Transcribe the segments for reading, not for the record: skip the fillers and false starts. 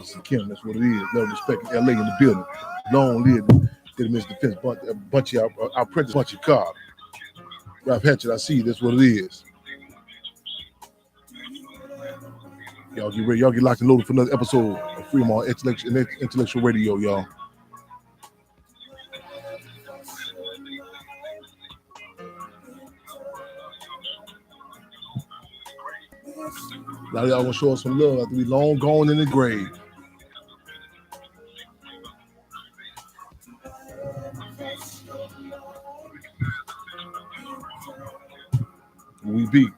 Officer Kim. That's what it is. Love, respect, LA in the building. Long live the Mr. Defense. Bunch of our apprentice, bunch of car. Ralph Hatchet, I see you. That's what it is. Y'all get ready. Y'all get locked and loaded for another episode of Fremont Intellectual Radio, y'all. A lot of y'all gonna show us some love after we long gone in the grave. We beat.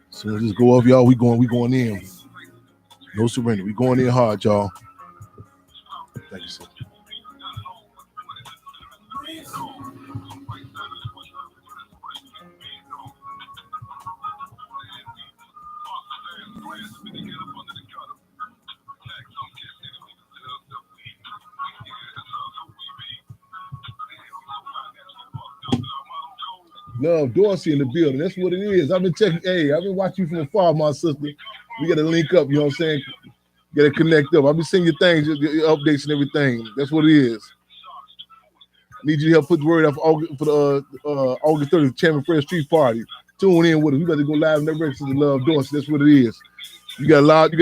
So let's just go up, y'all. We going in. No surrender. We going in hard, y'all. Thank you, sir. Love Dorsey in the building. That's what it is. I've been checking. Hey, I've been watching you from afar, my sister. We got to link up. You know what I'm saying? Got to connect up. I've been seeing your things, your updates and everything. That's what it is. Need you to help put the word out for the August 30th Chairman Fred Street Party. Tune in with us. We got to go live in that record to Love Dorsey. That's what it is. You got a lot. You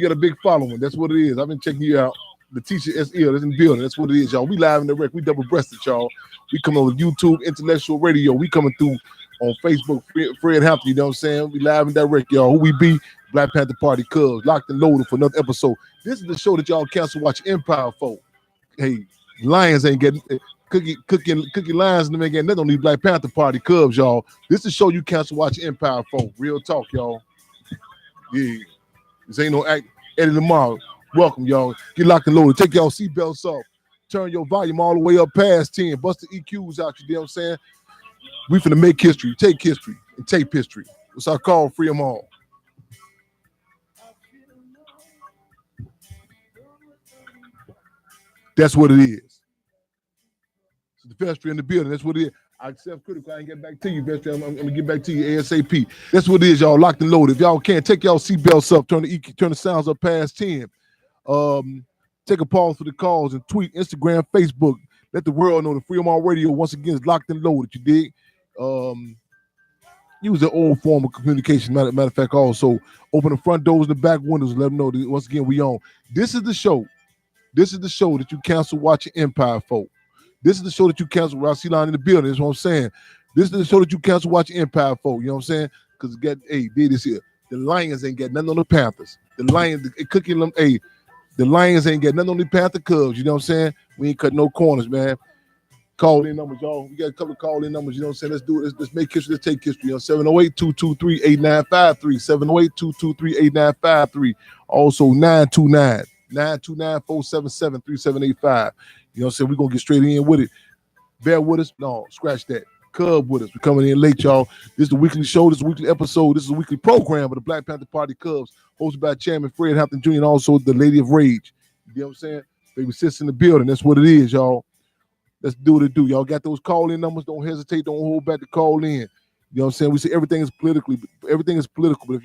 got a big following. That's what it is. I've been checking you out. The teacher is ill. That's in the building. That's what it is, y'all. We live in the record. We double-breasted, y'all. We coming on YouTube, Intellectual Radio. We coming through on Facebook, Fred Hampton. You know what I'm saying? We live and direct, y'all. Who we be? Black Panther Party Cubs. Locked and loaded for another episode. This is the show that y'all cancel watch Empire for. Hey, Lions ain't getting cookie Lions and them ain't getting nothing on these Black Panther Party Cubs, y'all. This is the show you cancel watch Empire for. Real talk, y'all. Yeah. This ain't no act. Eddie Lamar. Welcome, y'all. Get locked and loaded. Take y'all seatbelts off. Turn your volume all the way up past 10. Bust the EQs out, you know what I'm saying? We finna make history, take history, and tape history. What's our call? Free them all. That's what it is. So the vestry in the building, that's what it is. I'm self-critical. I ain't getting back to you, vestry. I'm gonna get back to you ASAP. That's what it is, y'all. Locked and loaded. If y'all can't, take y'all seatbelts up, turn the sounds up past 10. Take a pause for the calls and tweet, Instagram, Facebook. Let the world know the Fremont Radio once again is locked and loaded. You dig? Use the old form of communication. Matter of fact, also open the front doors and the back windows. Let them know that once again we on. This is the show. This is the show that you cancel watching Empire for. This is the show that you cancel. Ralph C-Line in the building. That's what I'm saying. This is the show that you cancel watching Empire for. You know what I'm saying? Because did this here. The Lions ain't got nothing on the Panthers. The Lions, the Lions ain't got nothing on the Panther Cubs. You know what I'm saying? We ain't cut no corners, man. Call in numbers, y'all. We got a couple of call in numbers. You know what I'm saying? Let's do it. Let's make history. Let's take history. You know, 708-223-8953. 708-223-8953. Also 929-477-3785. You know what I'm saying? We're going to get straight in with it. Bear with us. No, scratch that. Cub with us. We're coming in late, y'all. This is the weekly show. This is the weekly episode. This is a weekly program of the Black Panther Party Cubs, hosted by Chairman Fred Hampton Jr. and also the Lady of Rage. You know what I'm saying? Baby sis in the building. That's what it is, y'all. Let's do what it do. Y'all got those call-in numbers. Don't hesitate. Don't hold back to call in. You know what I'm saying? We say everything is political, but if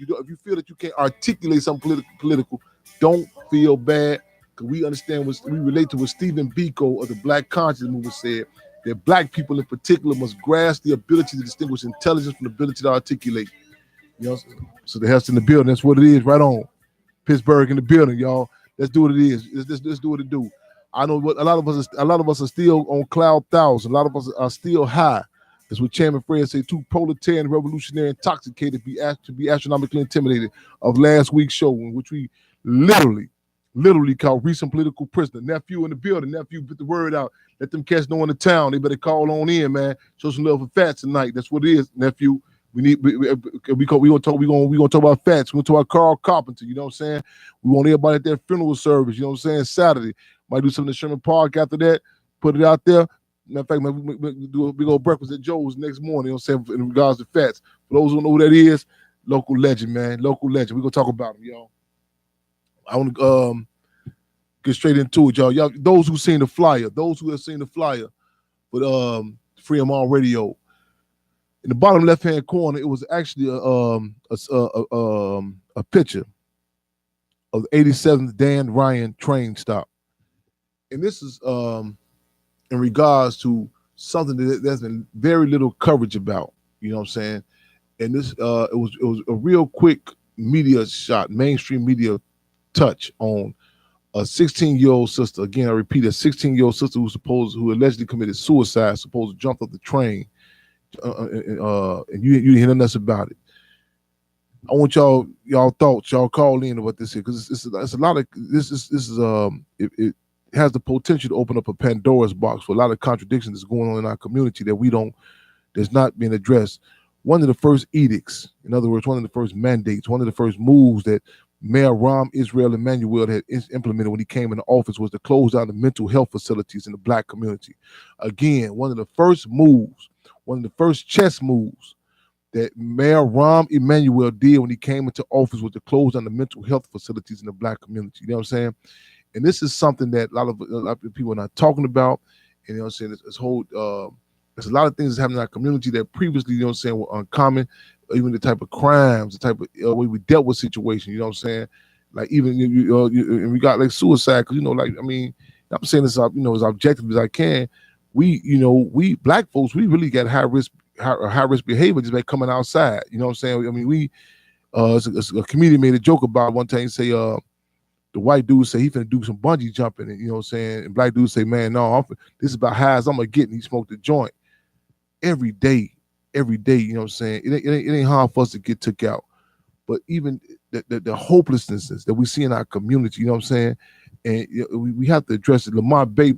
you feel that you can't articulate something political, don't feel bad, because we understand we relate to what Stephen Biko of the Black Conscience Movement said, that Black people in particular must grasp the ability to distinguish intelligence from the ability to articulate. You know, so the house in the building. That's what it is. Right on. Pittsburgh in the building, y'all. Let's do what it is. Let's do what it do. I know what a lot of us are still on cloud 1,000. A lot of us are still high. That's what Chairman Fred said. Too proletarian, revolutionary, intoxicated, to be astronomically intimidated of last week's show, in which we literally called recent political prisoner. Nephew in the building. Nephew, put the word out. Let them cats know in the town. They better call on in, man. Show some love for Fats tonight. That's what it is, nephew. We gonna talk about Fats. We're gonna talk about Carl Carpenter. You know what I'm saying? We want everybody at their funeral service. You know what I'm saying? Saturday. Might do something in Sherman Park after that. Put it out there. Matter of fact, we do a big old breakfast at Joe's next morning. You know what I'm saying? In regards to Fats. For those who don't know who that is, local legend, man. Local legend. We're gonna talk about him, y'all. I want to get straight into it, y'all. Y'all, those who have seen the flyer with Freedom Radio, in the bottom left-hand corner, it was actually a picture of the 87th Dan Ryan train stop. And this is in regards to something that there's been very little coverage about, you know what I'm saying? And this it was a real quick media shot, mainstream media touch on a 16-year-old sister. Again, I repeat, a 16-year-old sister who allegedly committed suicide, supposed to jump off the train, and you didn't hear nothing about it. I want y'all thoughts, y'all call in about this here, because it's a lot of it has the potential to open up a Pandora's box for a lot of contradictions that's going on in our community that's not being addressed. One of the first edicts, in other words, one of the first mandates, one of the first moves that Mayor Rahm Israel Emanuel had implemented when he came into office was to close down the mental health facilities in the Black community. Again, one of the first moves, one of the first chess moves that Mayor Rahm Emanuel did when he came into office was to close down the mental health facilities in the Black community. You know what I'm saying? And this is something that a lot of people are not talking about. And you know what I'm saying? There's a lot of things that's happening in our community that previously, you know what I'm saying, were uncommon. Even the type of crimes, the type of way we dealt with situations, you know what I'm saying? Like even and we got like suicide, because, you know, like, I mean, I'm saying this, you know, as objective as I can. We Black folks, we really got high risk behavior just by coming outside. You know what I'm saying? I mean, a comedian made a joke about it one time. He say, the white dude say he finna do some bungee jumping, and you know what I'm saying? And Black dude say, man, no, this is about high as I'm gonna get, and he smoked a joint every day, you know what I'm saying? It ain't hard for us to get took out. But even the hopelessness that we see in our community, you know what I'm saying? And we have to address it. Lamar Bay,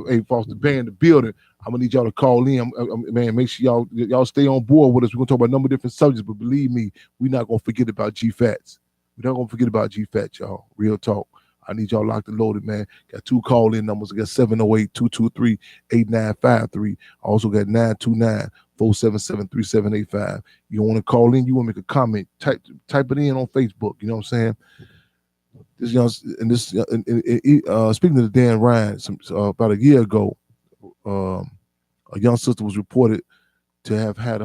hey, Foster Bay in the building. I'm gonna need y'all to call in. Man, make sure y'all stay on board with us. We're gonna talk about a number of different subjects, but believe me, we're not gonna forget about G-Fats. We're not gonna forget about G-Fats, y'all. Real talk. I need y'all locked and loaded, man. Got 2 call-in numbers. I got 708-223-8953. I also got 929-477-3785. You want to call in, you want to make a comment, type it in on Facebook. You know what I'm saying? This young, and this speaking of the Dan Ryan, about a year ago, a young sister was reported to have had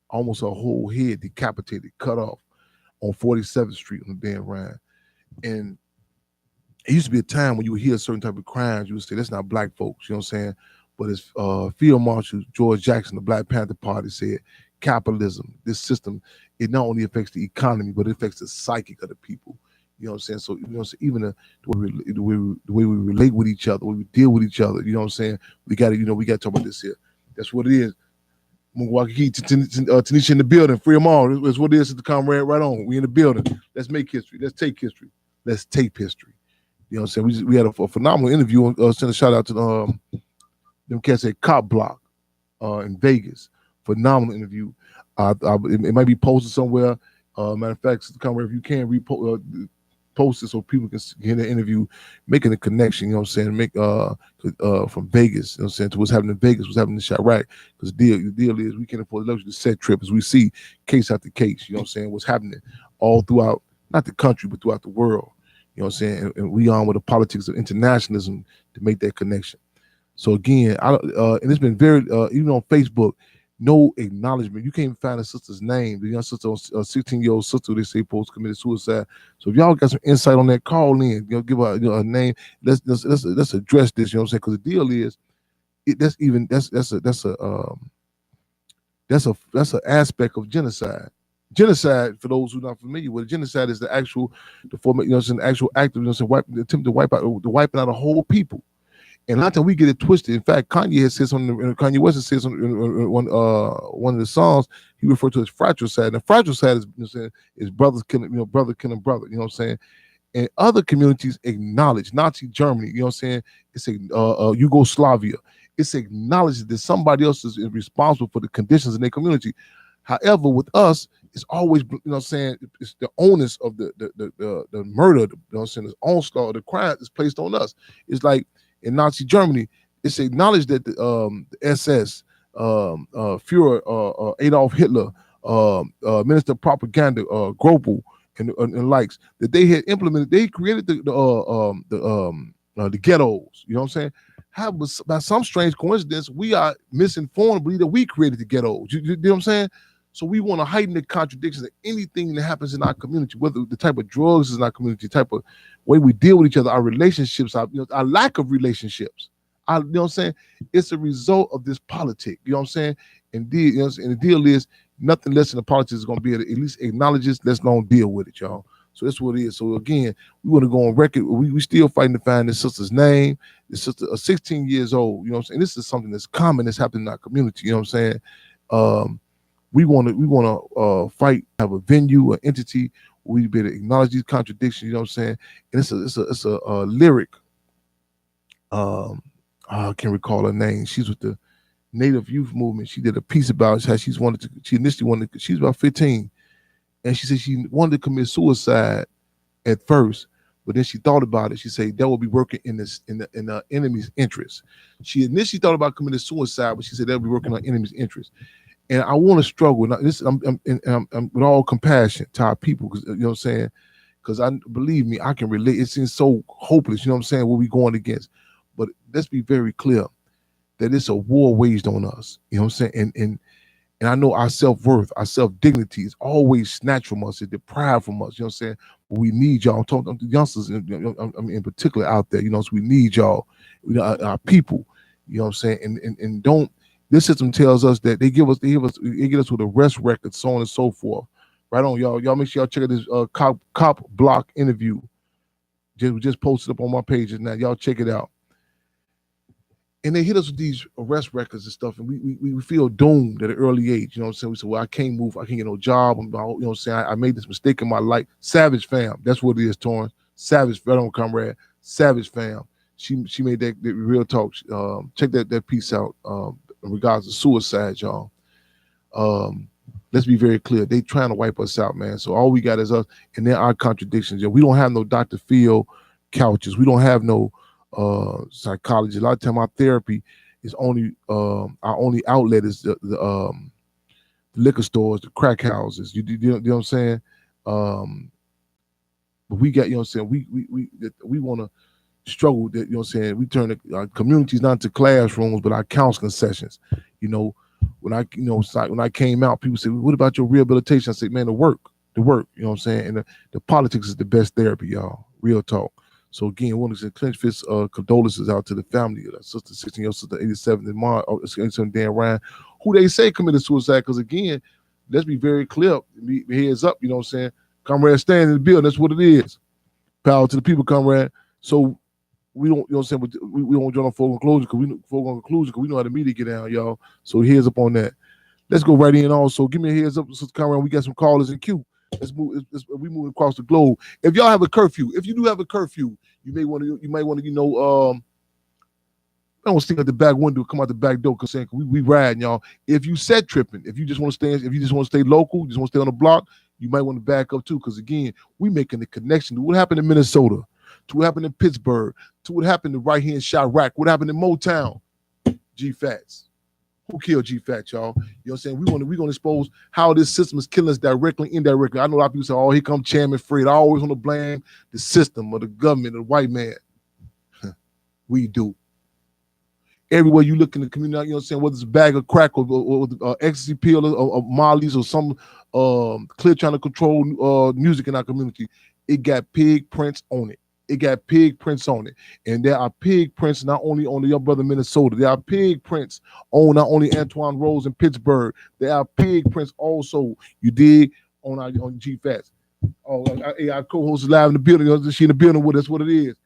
almost her whole head decapitated, cut off on 47th Street on the Dan Ryan. And it used to be a time when you would hear certain type of crimes, you would say, that's not Black folks, you know what I'm saying? But as Field Marshal George Jackson, the Black Panther Party, said, capitalism, this system, it not only affects the economy, but it affects the psychic of the people. You know what I'm saying? So, you know, so even the way we relate with each other, the way we deal with each other, you know what I'm saying? We got to talk about this here. That's what it is. Mwakiki, Tanisha in the building, free them all. That's what it is, to come right on. We in the building. Let's make history. Let's take history. Let's tape history. You know what I'm saying? We had a phenomenal interview. Send a shout out to them cats at Cop Block in Vegas. Phenomenal interview. It might be posted somewhere. Matter of fact, if you can post it so people can hear the interview, making a connection, you know what I'm saying, make from Vegas, you know what I'm saying, to what's happening in Vegas, what's happening in Chirac. Because the deal is we can't afford the luxury to set trip as we see case after case, you know what I'm saying, what's happening all throughout, not the country, but throughout the world. You know what I'm saying? And we on with the politics of internationalism to make that connection. So again, and it's been very, even on Facebook, no acknowledgement. You can't even find a sister's name. The young sister, a 16-year-old sister, they say supposed to committed suicide. So if y'all got some insight on that, call in. You know, give her a name. Let's address this. You know what I'm saying? Because the deal is, that's an aspect of genocide. Genocide, for those who are not familiar with it, genocide is the actual actual act of, the attempt to wiping out a whole people. And a lot of times we get it twisted. In fact, Kanye has said something. Kanye West has said something in one of the songs. He referred to as fratricide. And fratricide is brothers killing, brother killing brother. You know what I'm saying? And other communities acknowledge Nazi Germany. You know what I'm saying? It's Yugoslavia. It's acknowledged that somebody else is responsible for the conditions in their community. However, with us, it's always, you know what I'm saying, it's the onus of the murder, you know what I'm saying, the onslaught, the crime is placed on us. It's like in Nazi Germany, it's acknowledged that the SS, Führer, Adolf Hitler, Minister of Propaganda, Grobel, and likes, that they had implemented, they created the the ghettos. You know what I'm saying? By some strange coincidence, we are misinformed, believe that we created the ghettos. You know what I'm saying? So we want to heighten the contradictions of anything that happens in our community, whether the type of drugs is in our community, the type of way we deal with each other, our relationships, our lack of relationships. You know what I'm saying? It's a result of this politic. You know what I'm saying? And the deal is nothing less than the politics is going to be at least acknowledge this. Let's not deal with it, y'all. So that's what it is. So again, we want to go on record. We still fighting to find this sister's name. This sister, 16 years old. You know what I'm saying? This is something that's common that's happening in our community. You know what I'm saying? We want to fight, have a venue, an entity. We better acknowledge these contradictions. You know what I'm saying? And it's a lyric. I can't recall her name. She's with the Native Youth Movement. She did a piece about how she initially wanted to, she's about 15. And she said she wanted to commit suicide at first, but then she thought about it. She said that would be working in the enemy's interest. She initially thought about committing suicide, but she said that would be working on enemy's interest. And I want to struggle. Now, I'm with all compassion to our people, because you know what I'm saying. Because believe me, I can relate. It seems so hopeless. You know what I'm saying? What we going against, but let's be very clear that it's a war waged on us. You know what I'm saying? And I know our self-worth, our self-dignity is always snatched from us, it's deprived from us. You know what I'm saying? But we need y'all. I'm talking to the youngsters, in particular out there. You know, so we need y'all, our people. You know what I'm saying? And don't. This system tells us that they get us with arrest records, so on and so forth. Right on, y'all. Y'all make sure y'all check out this cop block interview. Just posted up on my pages now. Y'all check it out. And they hit us with these arrest records and stuff, and we feel doomed at an early age. You know what I'm saying? We say, well, I can't move, I can't get no job. You know what I'm saying? I made this mistake in my life. Savage fam. That's what it is, Torrance. Savage, right on, comrade. Savage fam. She made that real talk. Check that piece out in regards to suicide, y'all. Let's be very clear. They trying to wipe us out, man. So all we got is us, and there are contradictions. We don't have no Dr. Phil couches. We don't have no psychology. A lot of time our therapy is only our only outlet is the liquor stores, the crack houses. You know what I'm saying? But we got, you know what I'm saying, we want to struggle that, you know what I'm saying, we turn our communities not to classrooms but our counseling sessions. You know, when I came out, people said, what about your rehabilitation? I said, man, the work, you know what I'm saying? And the politics is the best therapy, y'all. Real talk. So again, I want to send clenched fist condolences out to the family of that sister, 16-year-old sister, 87 in March, 87 Dan Ryan, who they say committed suicide. Because again, let's be very clear, heads up, you know what I'm saying? Comrade, stand in the building, that's what it is. Power to the people, comrade. So we don't, you know what I'm saying, we don't join on foregone conclusion because we know how the media get down, y'all. So heads up on that. Let's go right in also. Give me a heads up, Sister Comrade. We got some callers in queue. Let's move. We moving across the globe. If y'all have a curfew, if you do have a curfew, you might want to, I don't stick at the back window, come out the back door, because we riding, y'all. If you set tripping, if you just want to stay local, you just want to stay on the block, you might want to back up too, because again, we making the connection to what happened in Minnesota, to what happened in Pittsburgh, to what happened in right here in Chirac, what happened in Motown. G-Fats. Who killed G-Fat, y'all? You know what I'm saying? We're gonna expose how this system is killing us directly, indirectly. I know a lot of people say, oh, here come Chairman Fred. I always want to blame the system or the government or the white man. We do. Everywhere you look in the community, you know what I'm saying, whether it's a bag of crack or ecstasy pill or Molly's or some clear trying to control music in our community, it got pig prints on it. It got pig prints on it. And there are pig prints not only on your brother Minnesota. There are pig prints on not only Antoine Rose in Pittsburgh. There are pig prints also, you dig, on G-Fats. Oh, our co-host is live in the building. She in the building with us. What it is.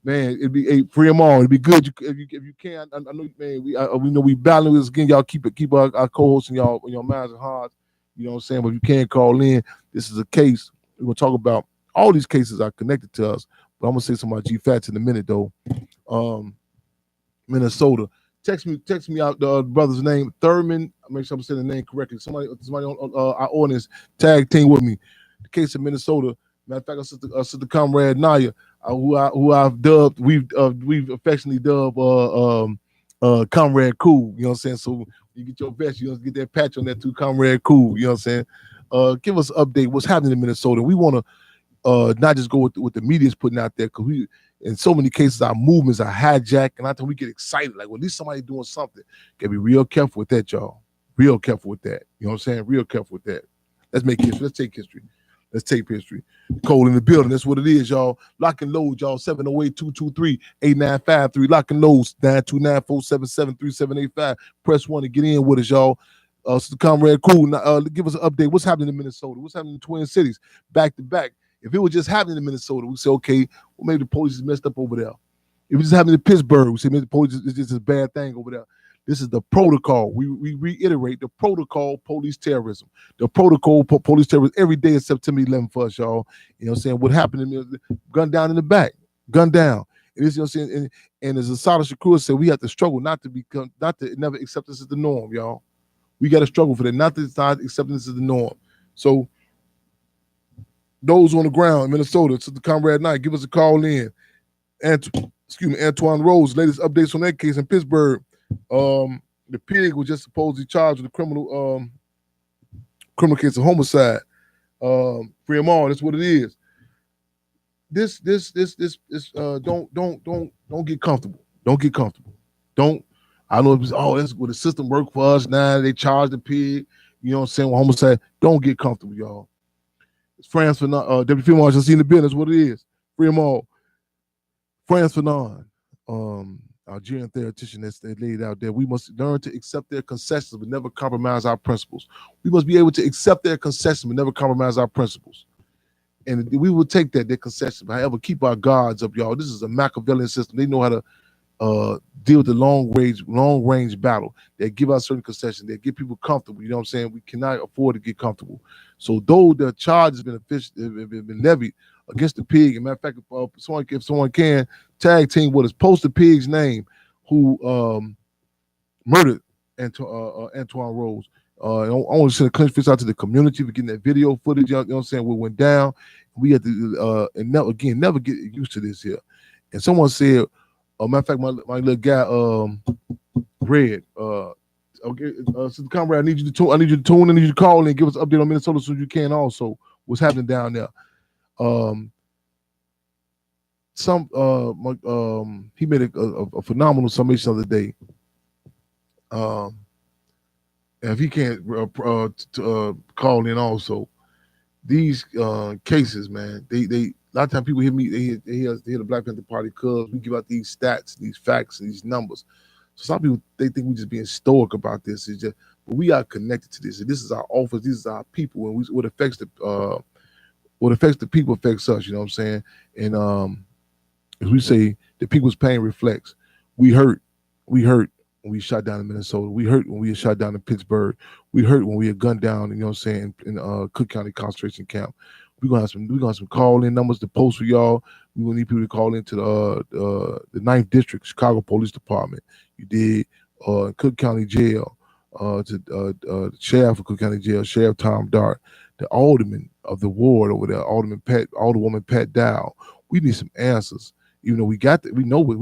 Man, it'd be free them all. It'd be good if you can. I know, man. We know we battling with this again. Y'all keep our co-hosts in your minds and hearts. You know what I'm saying? But if you can't call in, this is a case. We're gonna talk about all these cases are connected to us. But I'm gonna say some about G-Fats in a minute though. Minnesota. Text me out the brother's name, Thurman. Make sure I'm saying the name correctly. Somebody on our audience tag team with me. The case of Minnesota. Matter of fact, our sister comrade Naya, who I've dubbed, we've affectionately dubbed Comrade Cool. You know what I'm saying? So you get your best, you get that patch on that too, Comrade Cool. You know what I'm saying? Give us an update. What's happening in Minnesota? We want to not just go with what the media is putting out there, because in so many cases, our movements are hijacked, and I think we get excited, like, well, at least somebody doing something. Gotta be real careful with that, y'all. Real careful with that. You know what I'm saying? Real careful with that. Let's make history. Let's take history. Let's take history. Cole in the building. That's what it is, y'all. Lock and load, y'all. 708-223-8953. Lock and load. 929-477-3785. Press 1 to get in with us, y'all. So Comrade Cool, give us an update. What's happening in Minnesota? What's happening in the Twin Cities? Back to back. If it was just happening in Minnesota, we say, okay, well, maybe the police is messed up over there. If it was just happening in Pittsburgh, we say maybe the police is just a bad thing over there. This is the protocol. We reiterate the protocol, police terrorism. The protocol, police terrorism every day is September 11th for us, y'all. You know what I'm saying? What happened to me? Gun down in the back. Gun down. And this, you know what I'm saying? And as Asada Shakur said, we have to struggle not to never accept this as the norm, y'all. We got to struggle for that, not to accept this as the norm. So those on the ground in Minnesota, to the Comrade Knight, give us a call in. Antoine Rose, latest updates on that case in Pittsburgh. The pig was just supposedly charged with a criminal case of homicide. Free them all. That's what it is. This don't get comfortable. Don't get comfortable. I know that's what the system worked for us. Now they charge the pig. You know what I'm saying? With homicide. Don't get comfortable, y'all. It's France Fanon, Deputy Field Marshal seen the bill. That's what it is. Free them all. France Fanon, Algerian theoretician that's laid out there. We must learn to accept their concessions but never compromise our principles. We must be able to accept their concessions but never compromise our principles. And we will take their concessions, but however, keep our guards up, y'all. This is a Machiavellian system. They know how to deal with the long range battle. They give out certain concessions. They get people comfortable. You know what I'm saying? We cannot afford to get comfortable. So though the charge has been levied against the pig, and matter of fact, if someone can tag team with us, post the pig's name who murdered Antoine Rose. I want to send a clean fist out to the community for getting that video footage. You know what I'm saying? What went down. We had to never get used to this here. And someone said, matter of fact, my little guy, Red. Okay, so Comrade, I need you to tune. I need you to call and give us an update on Minnesota as soon as you can. Also, what's happening down there? He made a phenomenal summation the other day. And if he can't call in, also these cases, man, they a lot of times people hear me, they hear the Black Panther Party because we give out these stats, these facts, and these numbers. So some people, they think we're just being stoic about this. It's just, but we are connected to this. And this is our office. This is our people. And what affects the people affects us. You know what I'm saying? And as we say, the people's pain reflects. We hurt when we shot down in Minnesota. We hurt when we were shot down in Pittsburgh. We hurt when we were gunned down. You know what I'm saying? In Cook County concentration camp. We're gonna have some call-in numbers to post for y'all. We're gonna need people to call into the 9th District, Chicago Police Department. You did Cook County Jail, to the Sheriff of Cook County Jail, Sheriff Tom Dart, the Alderman of the ward over there, Alderwoman Pat Dow. We need some answers. Even though we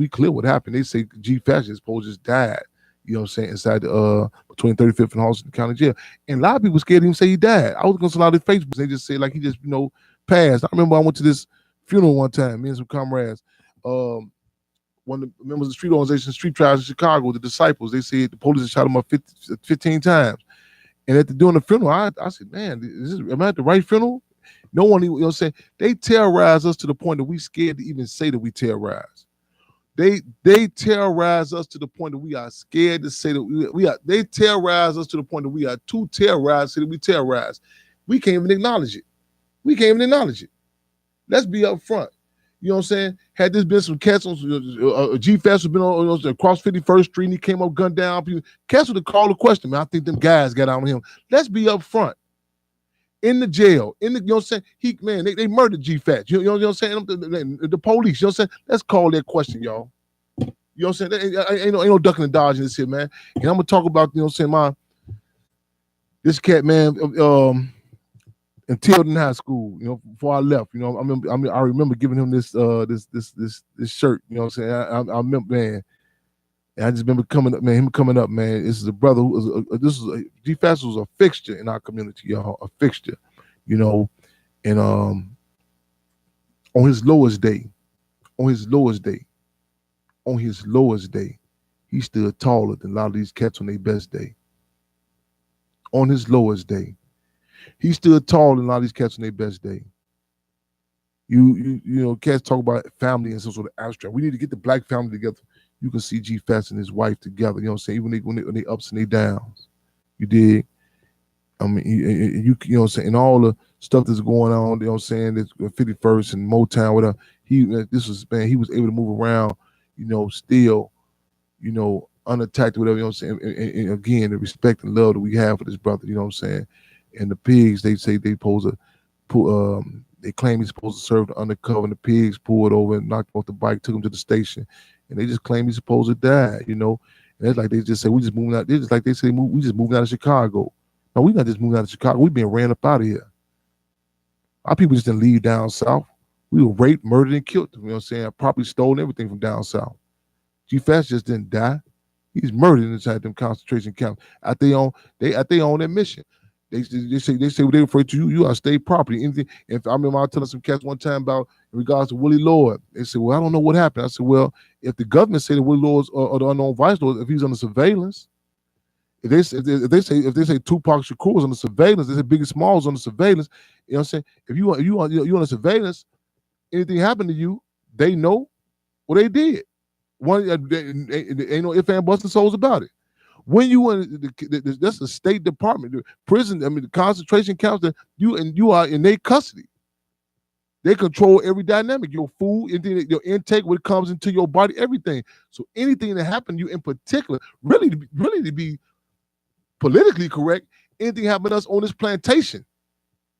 clear what happened. They say G. Fashion supposed just died. You know what I'm saying? Inside between 35th and Halston County Jail. And a lot of people scared him to say he died. I was going to see a lot of Facebook. They just say like he just, passed. I remember I went to this funeral one time, me and some comrades. One of the members of the street organization, Street Tribes in Chicago, the Disciples, they said the police had shot him up 15 times. And during the funeral, I said, man, am I at the right funeral? No one, you know what I'm saying? They terrorize us to the point that we scared to even say that we terrorize. They terrorize us to the point that we are scared to say that we are. They terrorize us to the point that we are too terrorized to say that we terrorize. We can't even acknowledge it. Let's be up front. You know what I'm saying? Had this been some cats on G-Fast have been on across 51st Street and he came up gunned down, people, cats would have called a question, man. I think them guys got on him. Let's be up front. In the jail, you know what I'm saying? They murdered G-Fat. You know what I'm saying? The police, you know what I'm saying? Let's call that question, y'all. You know what I'm saying? Ain't no ducking and dodging this here, man. And I'm gonna talk about, you know what I'm saying, this cat, man, in Tilden High School, before I left, I remember giving him this shirt, you know what I'm saying? I remember, man. And I just remember him coming up, man. This is a brother who was G-Fast was a fixture in our community, y'all, a fixture, and on his lowest day, on his lowest day, he stood taller than a lot of these cats on their best day. On his lowest day, he stood taller than a lot of these cats on their best day. You know, cats talk about family and some sort of abstract. We need to get the black family together. You can see G Fats and his wife together. You know what I'm saying? Even when they ups and they downs. You dig? I mean, you know what I'm saying? And all the stuff that's going on, you know what I'm saying? That's 51st and Motown, whatever. He was able to move around, you know, still, you know, unattacked, whatever, you know what I'm saying? And again, the respect and love that we have for this brother, you know what I'm saying? And the pigs, they say they they claim he's supposed to serve the undercover, and the pigs pulled over and knocked him off the bike, took him to the station, and they just claim he's supposed to die, you know? And it's like they just say, we just moving out. It's just like they say, we just moving out of Chicago. No, we not just moving out of Chicago. We being ran up out of here. Our people just didn't leave down south. We were raped, murdered, and killed. You know what I'm saying? Properly stolen everything from down south. G Fast just didn't die. He's murdered inside them concentration camps at their own admission. They say when they refer to you, you are state property. Anything. If I remember I was telling some cats one time about in regards to Willie Lord, they said, well, I don't know what happened. I said, well, if the government say that Willie Lord's or the unknown vice lord, if he's under surveillance, if they say Tupac Shakur is under surveillance, they say Biggie Smalls on the surveillance. You know what I'm saying? If you under surveillance, anything happened to you, they know what they did. Ain't no ifs and buts and souls about it. When you in that's the State Department, the prison, I mean the concentration camps, that you are in their custody. They control every dynamic, your food, your intake, what comes into your body, everything. So anything that happened to you in particular, really to be politically correct, anything happened to us on this plantation.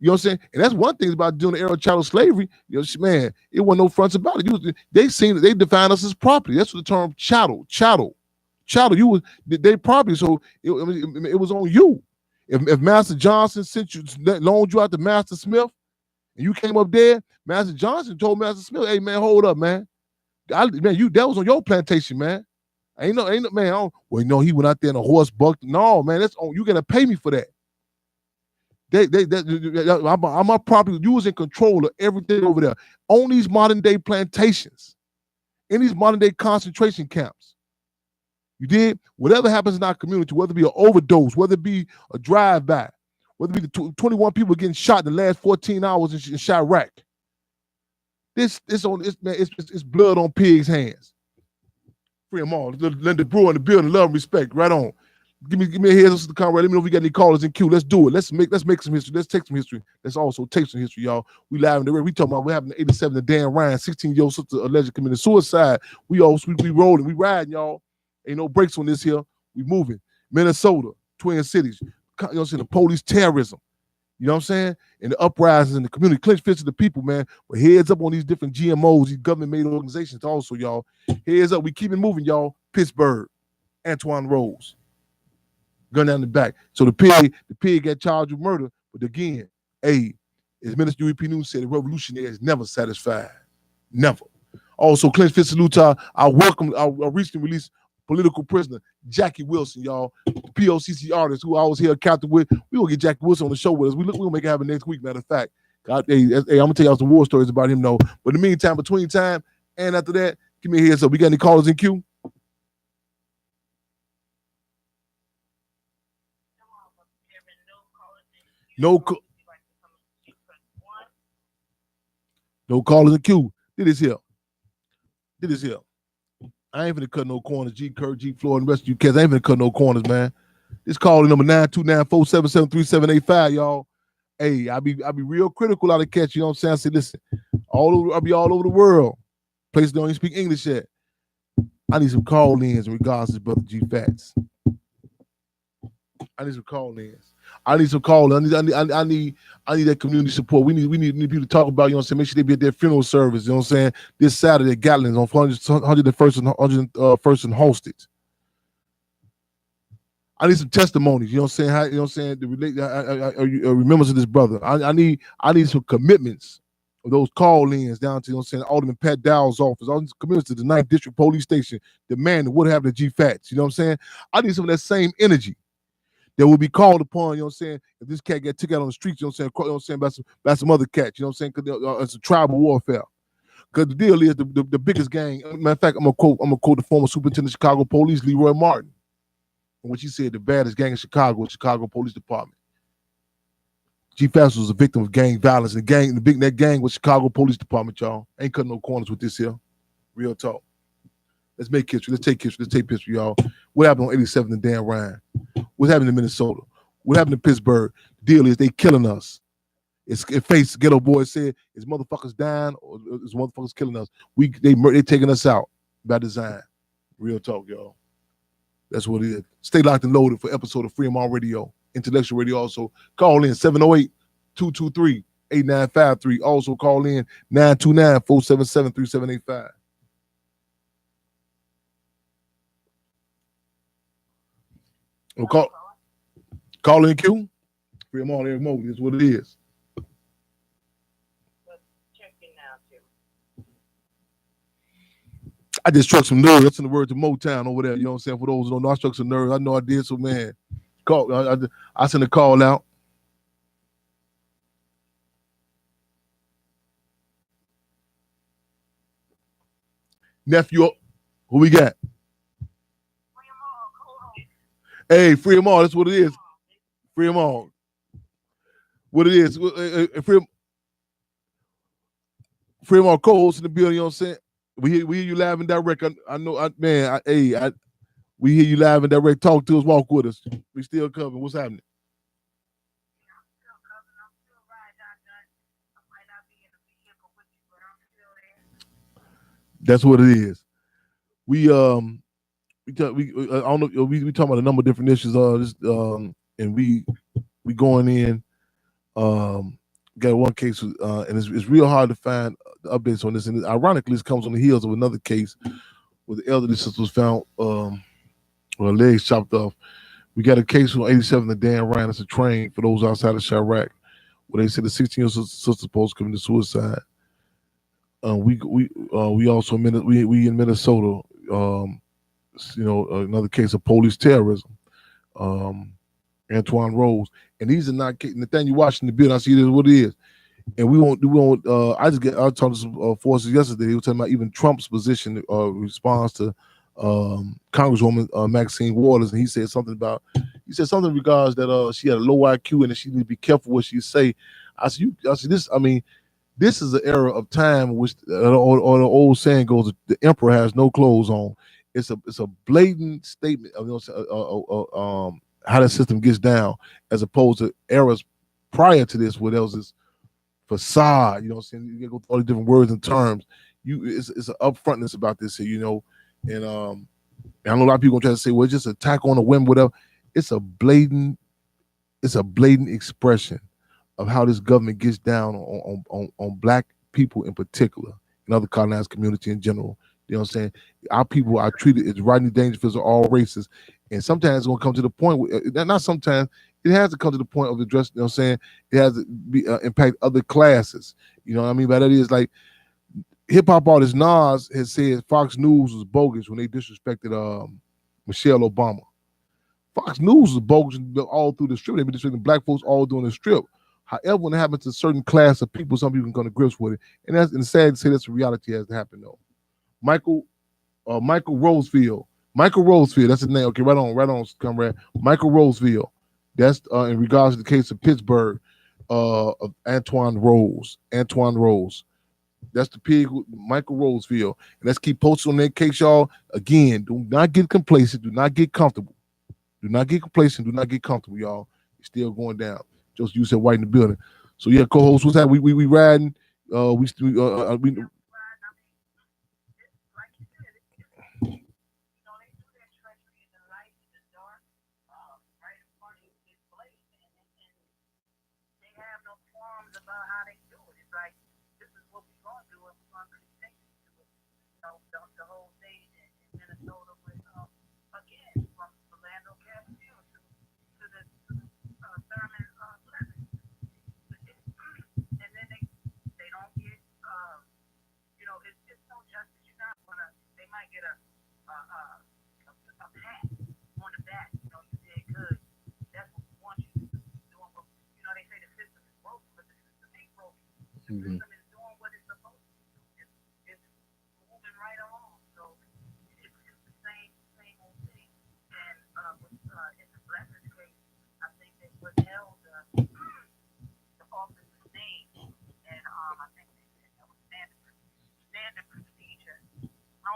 You know what I'm saying? And that's one thing about doing the era of chattel slavery. You know, man, it wasn't no fronts about it. They defined us as property. That's what the term chattel. You was they property. So it was on you. If Master Johnson loaned you out to Master Smith, and you came up there, Master Johnson told Master Smith, "Hey man, hold up, man. That was on your plantation, man. Ain't no man. Well, no, he went out there in a horse bucked. No, man, that's on you. Gotta pay me for that. I'm my property. You was in control of everything over there on these modern day plantations, in these modern day concentration camps. You did whatever happens in our community, whether it be an overdose, whether it be a drive-by, whether it be the 21 people getting shot in the last 14 hours in Chirac. It's blood on pigs' hands. Free them all. Linda Brewer in the building, love and respect. Right on. Give me a heads up to Conrad. Let me know if we got any callers in queue. Let's do it. Let's make some history. Let's take some history. Let's also take some history, y'all. We live in the rear. We talking about what happened in 87 to Dan Ryan, 16-year-old sister allegedly committed suicide. We rolling, we riding, y'all. Ain't no brakes on this here. We moving. Minnesota, Twin Cities. You know what I'm saying? The police terrorism. You know what I'm saying? And the uprisings in the community. Clinch fits to the people, man. But heads up on these different GMOs, these government-made organizations also, y'all. Heads up. We keep it moving, y'all. Pittsburgh, Antoine Rose. Gun down the back. So the pig got charged with murder. But again, as Minister UEP News said, the revolutionary is never satisfied. Never. Also, Clint Fitzsalute, I recently released political prisoner Jackie Wilson, y'all. POCC artist who I was here captain with. We gonna get Jackie Wilson on the show with us. We're gonna make it happen next week, matter of fact. I'm gonna tell y'all some war stories about him, though. But in the meantime, between time and after that, give me a heads up. We got any callers in queue? No callers in queue. Did this here. I ain't finna cut no corners. G. Kurt, G. Floyd, and the rest of you cats. I ain't finna cut no corners, man. This call number 929-477-3785, y'all. Hey, I be real critical out of cats. You know what I'm saying? I say, listen, I'll be all over the world. Places don't even speak English yet. I need some call-ins in regards to Brother G. Fats. I need some call-ins. I need that community support. We need people to talk about, you know what I'm saying? Make sure they be at their funeral service, you know what I'm saying? This Saturday at Gatlin's on 101st and Hosted. I need some testimonies, you know what I'm saying? To relate remembrance of this brother. I need some commitments of those call-ins down to, you know what I'm saying, Alderman Pat Dowell's office. All these commitments to the 9th District Police Station demanding what happened to G. Fats, you know what I'm saying? I need some of that same energy that will be called upon, you know what I'm saying, if this cat get took out on the streets, you know what I'm saying, by some other cats, you know what I'm saying, because it's a tribal warfare. Because the deal is the biggest gang. Matter of fact, I'm gonna quote the former superintendent of Chicago Police, Leroy Martin, in which he said the baddest gang in Chicago is Chicago Police Department. G Fast was a victim of gang violence, and that gang was Chicago Police Department, y'all. Ain't cutting no corners with this here. Real talk. Let's make history. Let's take history, y'all. What happened on 87 in Dan Ryan? What happened in Minnesota? What happened in Pittsburgh? The deal is they killing us. It face Ghetto Boys said, is motherfuckers dying or is motherfuckers killing us? They taking us out by design. Real talk, y'all. That's what it is. Stay locked and loaded for episode of Free Mall Radio. Intellectual Radio also. Call in 708-223-8953. Also call in 929-477-3785. Call in Q. Free Mall Eric Mobley. That's what it is. I just struck some nerves. That's in the words of Motown over there. You know what I'm saying? For those who don't know, I struck some nerves. I know I did. So, man, I sent a call out. Nephew, who we got? Hey, free them all. That's what it is. Free them all. What it is. Free them all co-hosts in the building, you know what I'm saying? We hear you live and direct. I know, we hear you live and direct. Talk to us, walk with us. We still coming. What's happening? That's what it is. We talking about a number of different issues. And we going in. Got one case, and it's real hard to find the updates on this. And ironically, this comes on the heels of another case where the elderly sister was found with her legs chopped off. We got a case from 87 in Dan Ryan. It's a train for those outside of Chirac, where they said the 16-year-old sister supposed to commit suicide. We also we in Minnesota. Another case of police terrorism. Antoine Rose, and these are not Nathaniel Washington the building. I see this is what it is, and we won't. I talked to some forces yesterday. They were talking about even Trump's position response to Congresswoman Maxine Waters, and he said something in regards that she had a low IQ and that she need to be careful what she say. I said this. I mean, this is an era of time which, or the old saying goes, the emperor has no clothes on. It's a blatant statement of how the system gets down, as opposed to eras prior to this where there was this facade. You know what I'm saying? You go through all the different words and terms. It's an upfrontness about this here, and I know a lot of people gonna try to say, well, it's just an attack on a whim, whatever. It's a blatant expression of how this government gets down on black people in particular, and other colonized community in general. You know what I'm saying? Our people are treated as Rodney Dangerfield of all races. And sometimes it's going to come to the point, not sometimes, it has to come to the point of addressing, you know what I'm saying? It has to be impact other classes. You know what I mean? By that is like hip-hop artist Nas has said Fox News was bogus when they disrespected Michelle Obama. Fox News was bogus all through the strip. They've been disrespecting black folks all during the strip. However, when it happens to a certain class of people, some people can come to grips with it. And sad to say that's a reality has to happen, though. Michael Rosefield. Michael Rosefield, that's his name. Okay, right on, comrade. Michael Rosefield. That's in regards to the case of Pittsburgh of Antoine Rose. Antoine Rose. That's the pig, Michael Rosefield. And let's keep posting on that case, y'all. Again, do not get complacent. Do not get comfortable. Do not get complacent. Do not get comfortable, y'all. It's still going down. Just you said white in the building. So yeah, co-host, what's that? We riding. We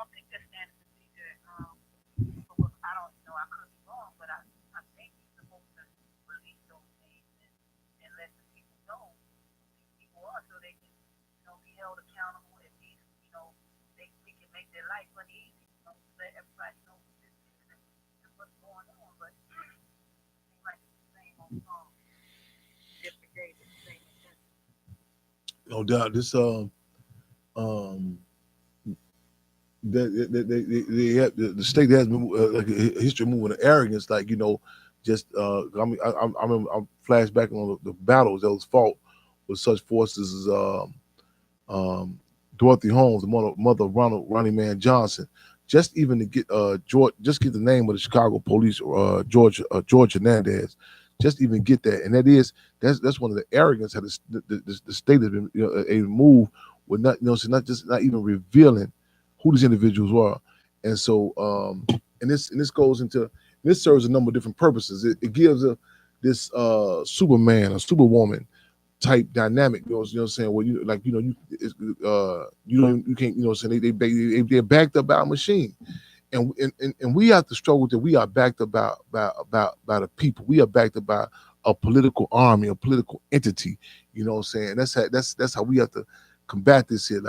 don't think that standard procedure. Well, I don't know. I could be wrong, but I think you're supposed to release those names and let the people know who these people are, so they can, be held accountable. At least, we can make their life uneasy. Let everybody know who this is and what's going on. But it seems like it's the same old song, different day, but the same intensity. No doubt. This the state has been like a history of moving to arrogance, like just I mean I'm flashbacking on the battles that was fought with such forces as Dorothy Holmes, the mother of Ronnie Man Johnson. Just even to get just get the name of the Chicago police, George Hernandez, just even get that, and that's one of the arrogance how the state has been a move with not not even revealing who these individuals were, and so and this goes into this serves a number of different purposes. It gives this Superman or Superwoman type dynamic. You know what I'm saying? Well, you can't they're backed up by a machine, and we have to struggle that we are backed up by the people. We are backed up by a political army, a political entity. You know what I'm saying? That's how we have to combat this here.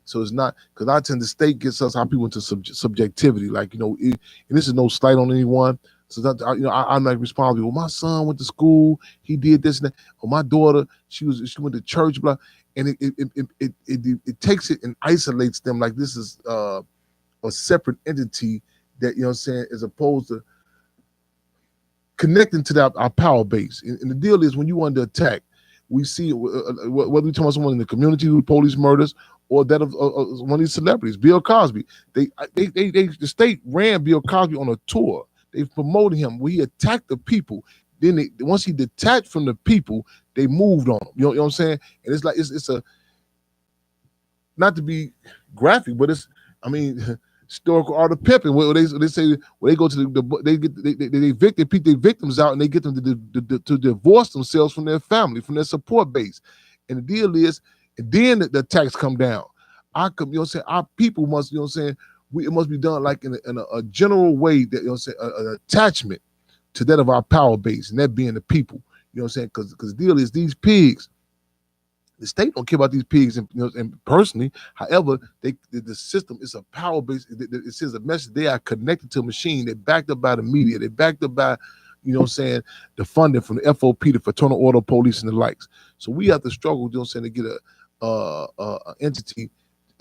So it's not because I tend the state gets us our people into subjectivity. And this is no slight on anyone. So that I'm not responsible. Well, my son went to school, he did this and that. Or my daughter, she went to church, blah. And it takes it and isolates them like this is a separate entity that as opposed to connecting to our power base. And the deal is when you under attack, we see whether we're talking about someone in the community who police murders or that of one of these celebrities, Bill Cosby. The state ran Bill Cosby on a tour. They promoted him. He attacked the people. Then once he detached from the people, they moved on him. You know what I'm saying? And it's like it's a not to be graphic, but historical art of pimping. Where they say they go to they evict their victims out and they get them to divorce themselves from their family, from their support base. And the deal is, and then the attacks come down. Our people must, it must be done like in a general way that an attachment to that of our power base, and that being the people. You know what I'm saying? Because the deal is these pigs. The state don't care about these pigs, and personally. However, the system is a power base. It sends a message. They are connected to a machine. They're backed up by the media. They're backed up by, the funding from the FOP, the Fraternal Order Police, and the likes. So we have to struggle, to get a entity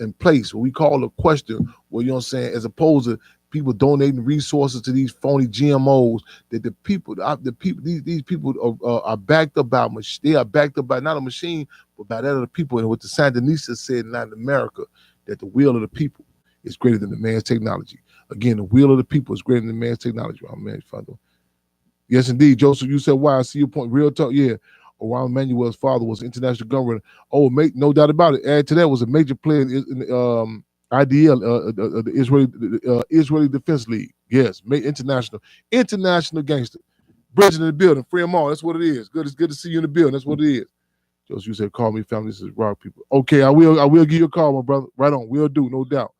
in place where we call a question, where as opposed to people donating resources to these phony GMOs, that these people are backed up by they are backed up by not a machine, but by that of the people. And what the Sandinista said in Latin America, that the will of the people is greater than the man's technology. Again, the will of the people is greater than man's technology. Oh, man, yes, indeed, Joseph. You said why? I see your point. Real talk, yeah. Rahm Emanuel's father was an international gunrunner. Oh, no doubt about it. Add to that was a major player in the IDL, the Israeli Defense League. Yes, international gangster. Bridget in the building, free them all. That's what it is. It's good to see you in the building. That's what it is. Joseph, you said call me family. This is Rock people. Okay, I will give you a call, my brother. Right on. We'll do, no doubt.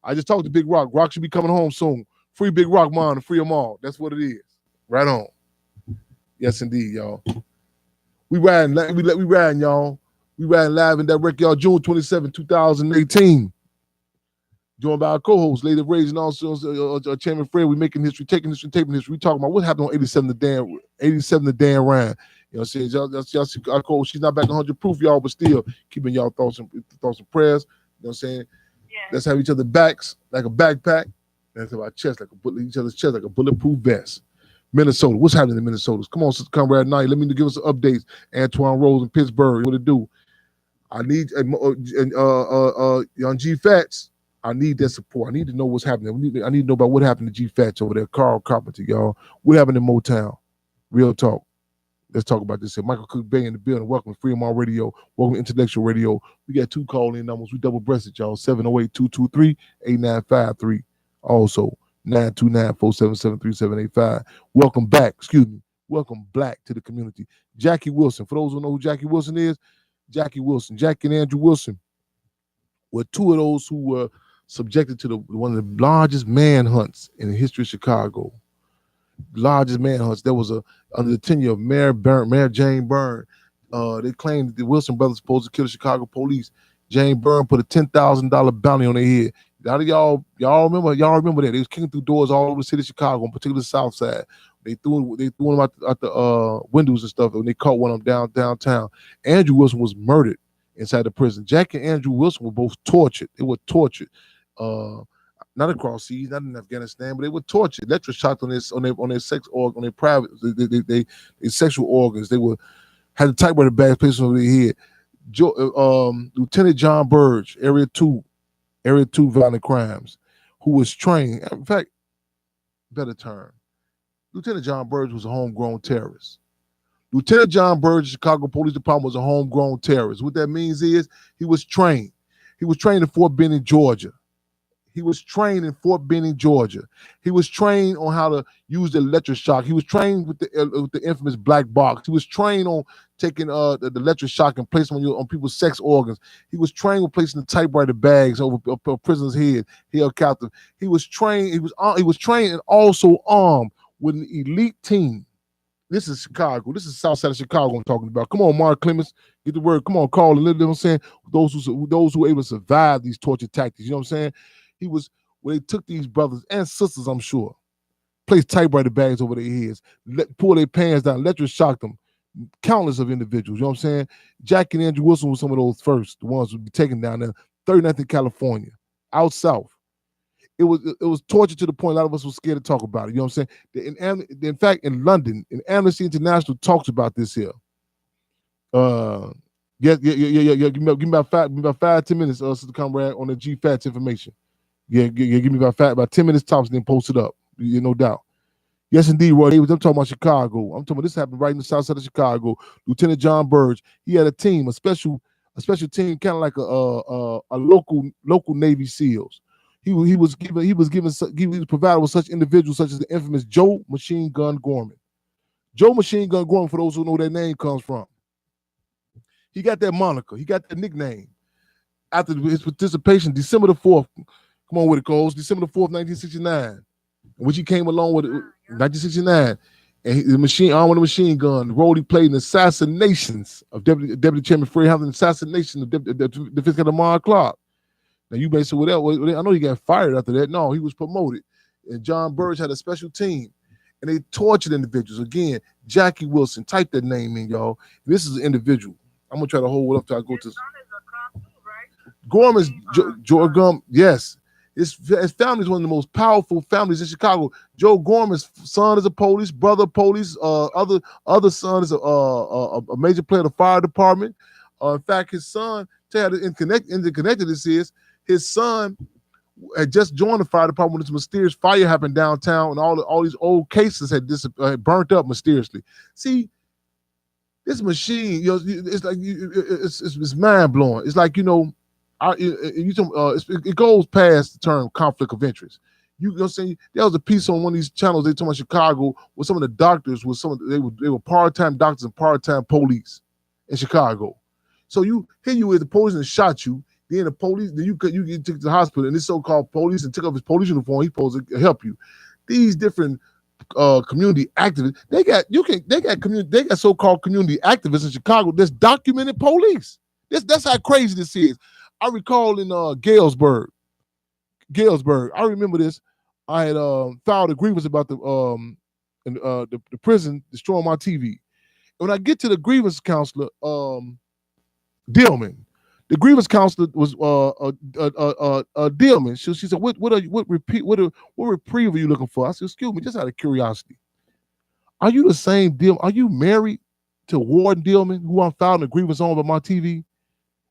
I just talked to Big Rock. Rock should be coming home soon. Free Big Rock, man, and free them all. That's what it is. Right on. Yes, indeed, y'all. We riding, y'all. We riding live and direct, y'all. June 27, 2018. Joined by our co-host, Lady Rage, and also Chairman Fred. We making history, taking history, taping history. We talking about what happened on 87 the Dan Ryan. You know what I'm saying? Y'all see our co-host. She's not back 100 proof, y'all, but still keeping y'all thoughts and prayers. You know what I'm saying? Yeah. Let's have each other's backs like a backpack. Let's have our chest like each other's chest like a bulletproof vest. Minnesota. What's happening in Minnesota? Come on, Sister Comrade Night. Let me give us some updates. Antoine Rose in Pittsburgh. What to do? I need on G Fats. I need that support. I need to know what's happening. I need to know about what happened to G Fats over there. Carl Carpenter, y'all. What happened in Motown? Real talk. Let's talk about this here. Michael Cook Bay in the building. Welcome to Freedom Radio. Welcome to Intellectual Radio. We got 2 call-in numbers. We double-breasted, y'all. 708-223-8953. Also, 929-477-3785. Welcome back. Welcome back to the community. Jackie Wilson. For those who know who Jackie Wilson is, Jackie and Andrew Wilson were 2 of those who were subjected to one of the largest manhunts in the history of Chicago. Largest manhunts. There was under the tenure of Mayor Jane Byrne. They claimed that the Wilson brothers supposed to kill the Chicago police. Jane Byrne put a $10,000 bounty on their head. Y'all remember that? They was kicking through doors all over the city of Chicago, in particular the South Side. They threw them out the windows and stuff, and they caught one of them downtown. Andrew Wilson was murdered inside the prison. Jack and Andrew Wilson were both tortured. They were tortured. Not across seas, not in Afghanistan, but they were tortured. Electroshocked on their sex organ, on their private, they sexual organs. They had the typewriter bags placed over their head. Lieutenant John Burge, Area 2 violent crimes, who was trained. In fact, better term, Lieutenant John Burge was a homegrown terrorist. Lieutenant John Burge, Chicago Police Department, was a homegrown terrorist. What that means is he was trained. He was trained in Fort Benning, Georgia. He was trained on how to use the electroshock. He was trained with the infamous black box. He was trained on taking the electroshock and placing on people's sex organs. He was trained with placing the typewriter bags over a prisoner's head, held captive. He was trained. He was trained and also armed with an elite team. This is Chicago. This is South Side of Chicago I'm talking about. Come on, Mark Clemens, get the word. Come on, call and let them saying those who were able to survive these torture tactics. You know what I'm saying? They took these brothers and sisters, I'm sure, placed typewriter bags over their heads, pull their pants down, electroshock them. Countless of individuals, you know what I'm saying? Jack and Andrew Wilson were some of those first, the ones who would be taken down there, 39th in California, out south. It was torture to the point a lot of us were scared to talk about it. You know what I'm saying? In fact, in London, Amnesty International talks about this here. Yeah. Give me about 5-10 minutes, Sister Comrade, on the GFATS information. Yeah, give me about 10 minutes tops and then post it up. No doubt. Yes, indeed, Roy. I'm talking about Chicago. I'm talking about this happened right in the South Side of Chicago. Lieutenant John Burge, he had a team, a special team, kind of like a local Navy SEALs. He was provided with such individuals such as the infamous Joe Machine Gun Gorman. Joe Machine Gun Gorman, for those who know where that name comes from, he got that moniker. He got that nickname after his participation, December the 4th. Come on with it, Coles. December the 4th, 1969, which he came along with 1969. And the armed with a machine gun, the role he played in assassinations of Deputy Chairman Fred Hampton, assassination of Defense Secretary Mark Clark. Now you may say, well, I know he got fired after that. No, he was promoted. And John Burge had a special team. And they tortured individuals. Again, Jackie Wilson. Type that name in, y'all. This is an individual. I'm going to try to hold it up till I go to... Gorman's George Gum, yes. His family is one of the most powerful families in Chicago. Joe Gorman's son is a police, brother police, other son is a major player in the fire department. In fact, his son, tell you how interconnected this is, his son had just joined the fire department when this mysterious fire happened downtown, and all these old cases had burnt up mysteriously. See, this machine, it's like it's mind blowing. It's like it goes past the term conflict of interest. You know what I'm saying? There was a piece on one of these channels they talking about Chicago where some of the doctors they were part-time doctors and part-time police in Chicago. So here you is, the police and shot you. Then the police, then you get to the hospital, and this so-called police and took off his police uniform. He's supposed to help you. These different community activists, they got so-called community activists in Chicago that's documented police. That's how crazy this is. I recall in Galesburg, I remember this. I had filed a grievance about the prison destroying my TV. And when I get to the grievance counselor, Dillman, the grievance counselor was Dillman. She said, "What reprieve are you looking for?" I said, "Excuse me, just out of curiosity, are you the same Dillman? Are you married to Warden Dillman, who I'm filing a grievance on about my TV?"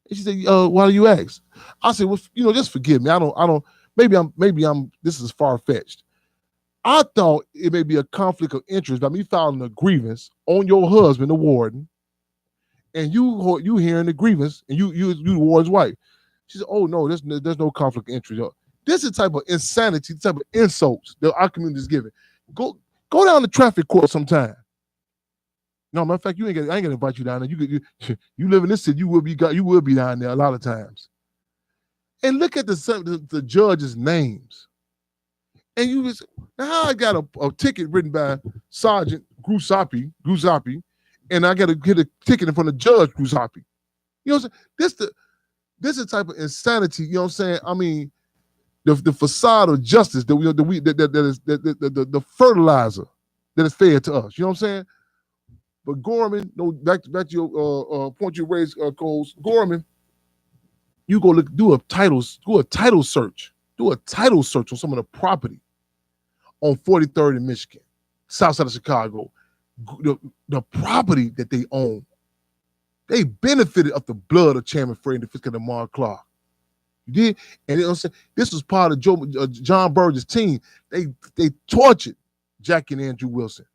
And she said, "Why do you ask?" I said, "Well, just forgive me. I don't. Maybe I'm. This is far fetched. I thought it may be a conflict of interest by me filing a grievance on your husband, the warden, and you hearing the grievance, and you the warden's wife." She said, "Oh no, there's no conflict of interest. This is the type of insanity, the type of insults that our community is giving. Go down to traffic court sometime. No, matter of fact, I ain't gonna invite you down there. You live in this city, you will be down there a lot of times. and look at the judges' names. And you just, now how I got a ticket written by Sergeant Grusapi, and I got to get a ticket in front of Judge Grusapi. You know what I'm saying? This is the type of insanity, you know what I'm saying? I mean, the facade of justice the fertilizer that is fed to us. You know what I'm saying? But Gorman, no, back to your point you raised, Coles. Gorman, you go do a title search on some of the property on 43rd in Michigan, south side of Chicago. The property that they own, they benefited of the blood of Chairman Fred and Fisker and Mark Clark. You did, and you know what I'm saying? This was part of John Burge's team. They tortured Jackie and Andrew Wilson.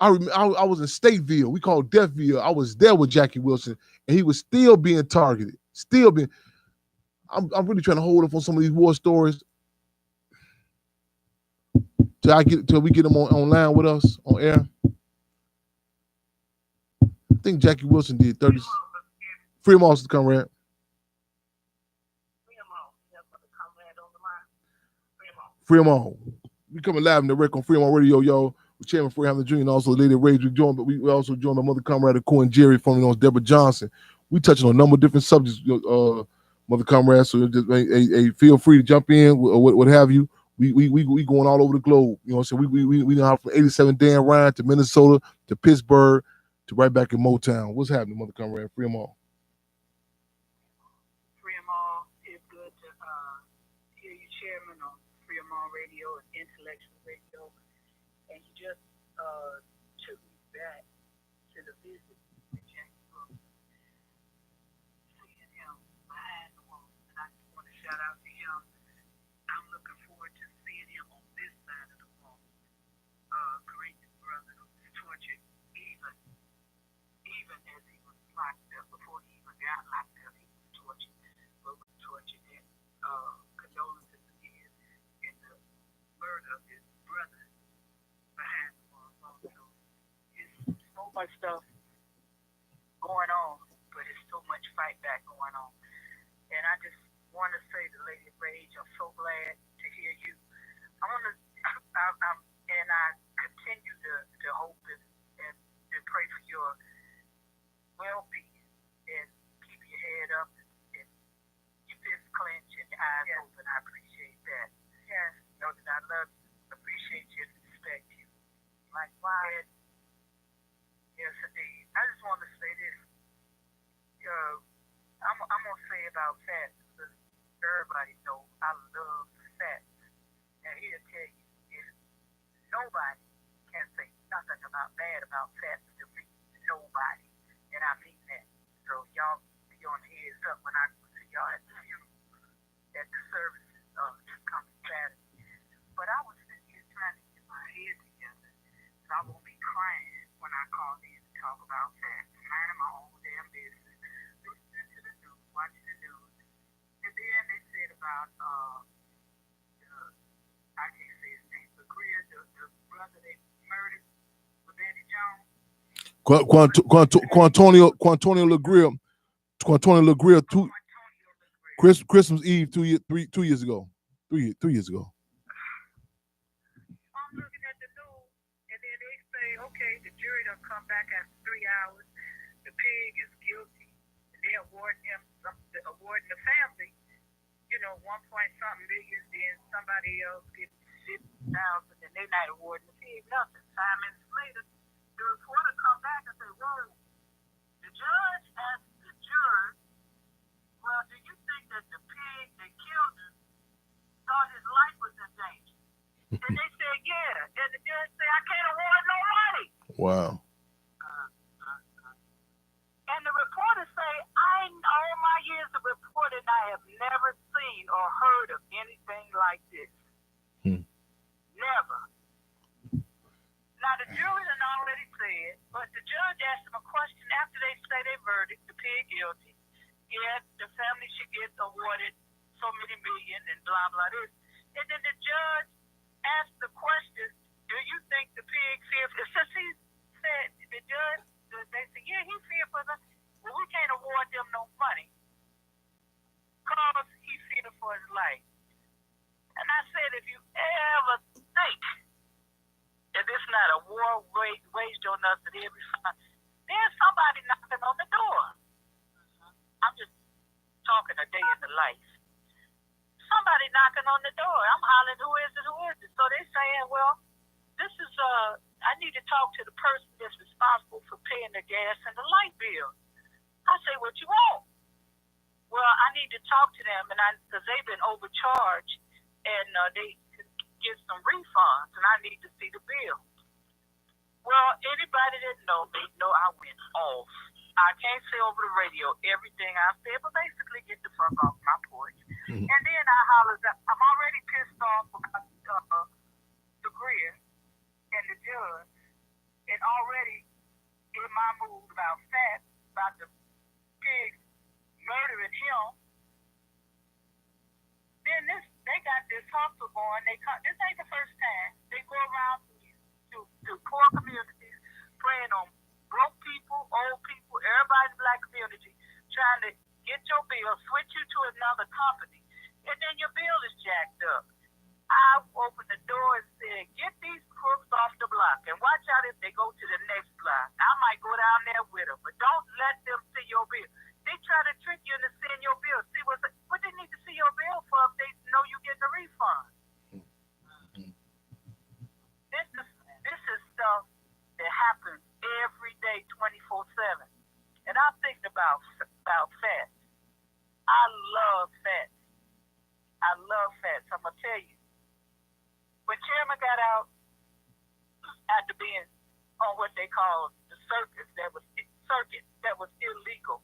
I was in Stateville. We called Deathville. I was there with Jackie Wilson, and he was still being targeted. I'm really trying to hold up on some of these war stories till we get them online with us on air. I think Jackie Wilson did 30. Free them all, comrade. Free them all. We coming live in the rec on Free them all radio, yo. With Chairman Fred Hampton Jr. and also Lady Rage. But we also joined my mother comrade, Cohen Jerry, formerly known as Deborah Johnson. We touching on a number of different subjects, mother comrade. So just feel free to jump in, what have you. We going all over the globe. You know what I'm saying? We know how from 87 Dan Ryan to Minnesota to Pittsburgh to right back in Motown. What's happening, mother comrade? Free them all. Free them all. It's good to hear you, Chairman, on Free them all radio and Intellectual Radio. And you just took me back to the visit with Jackie Wilson. Seeing him behind the wall. And I just want to shout out to him. I'm looking forward to seeing him on this side of the wall. Courageous brother who was tortured even as he was locked up, before he even got locked up, he was tortured. But was tortured, and condolences again in the murder of his brother behind the wall. So it's so much stuff going on, but it's so much fight back going on. And I just want to say to Lady Rage, I'm so glad to hear you. I continue to hope and pray for your well-being and keep your head up and your fist clenched and your eyes open. I appreciate that. Yes. Know that I love you, appreciate you, and respect you. Likewise. Yes, indeed. I just want to say this. I'm going to say about facts, because everybody knows I love facts. And he'll tell you, if nobody can say nothing bad about facts to me, nobody. And I mean that. So y'all be on the heads up when I see y'all at the funeral, at the service this coming Saturday. But I was sitting here trying to get my head together, so I won't be crying when I call in to talk about facts. Minding my own damn business, listening to the news, watching the news. And then they said about I can't say his name, but Greer, the brother they murdered with Eddie Jones. Quantonio LeGrill, Christmas Eve 3 years ago. 3 years ago. I'm looking at the news, and then they say, okay, the jury done come back after 3 hours. The pig is guilty, and they awarding the family, 1-point-something million. Then somebody else gets 50,000, and they're not awarding the pig nothing. 5 minutes later, the reporter come back and say, whoa, the judge asked the jurors, well, do you think that the pig that killed him thought his life was in danger? And they said, yeah. And the judge said, I can't award no money. Wow. And the reporters say, all my years of reporting, I have never seen or heard of anything like this. Never. Now, the jury had already said, but the judge asked them a question after they say their verdict, the pig guilty. Yes, the family should get awarded so many million and blah, blah, this. And then the judge asked the question, do you think the pig fearful? Since he said, the judge, they said, yeah, he fearful. Well, we can't award them no money. because he feared for his life. And I said, if you ever think that it's not a war waged on us at every time, there's somebody knocking on the door. I'm just talking a day in the life. Somebody knocking on the door. I'm hollering, who is it, who is it? So they saying, well, this is, I need to talk to the person that's responsible for paying the gas and the light bill. I say, what you want? Well, I need to talk to them, and because they've been overcharged, and they could get some refunds, and I need to see the bill. Well, anybody that know me know I went off. I can't say over the radio everything I said, but basically get the fuck off my porch. And then I hollered, I'm already pissed off about the Greer and the judge, and already in my mood about Fat, about the pig murdering him. Then they got this hustle going. This ain't the first time. They go around to poor communities, preying on broke people, old people, everybody in the black community, trying to get your bill, switch you to another company, and then your bill is jacked up. I opened the door and said, get these crooks off the block, and watch out if they go to the next block. I might go down there with them, but don't let them see your bill. They try to trick you into seeing your bill. See what they need to see your bill for if they know you getting a refund. This is stuff that happens every day, 24/7. And I'm thinking about Fats. I love Fats. I'm gonna tell you. When Chairman got out after being on what they call the circuit that was illegal,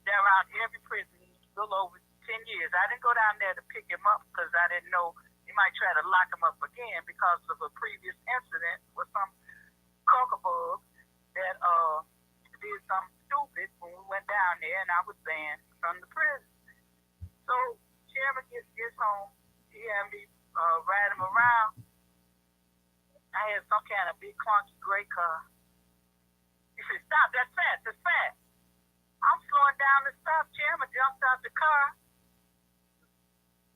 they're around every prison a little over 10 years. I didn't go down there to pick him up because I didn't know he might try to lock him up again because of a previous incident with some cockabug that did something stupid when we went down there, and I was banned from the prison. So Chairman gets home. He had me ride him around. I had some kind of big clunky gray car. He said, stop, that's fast. I'm slowing down to stop. Chairman jumps out the car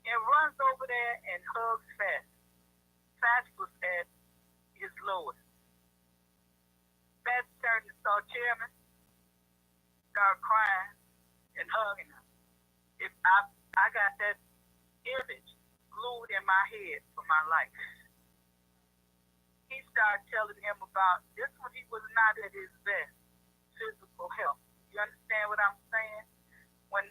and runs over there and hugs Fats. Fats was at his lowest. Fats turned and saw Chairman, started crying and hugging him. If I got that image glued in my head for my life. He started telling him about this when he was not at his best physical health. You understand what I'm saying? When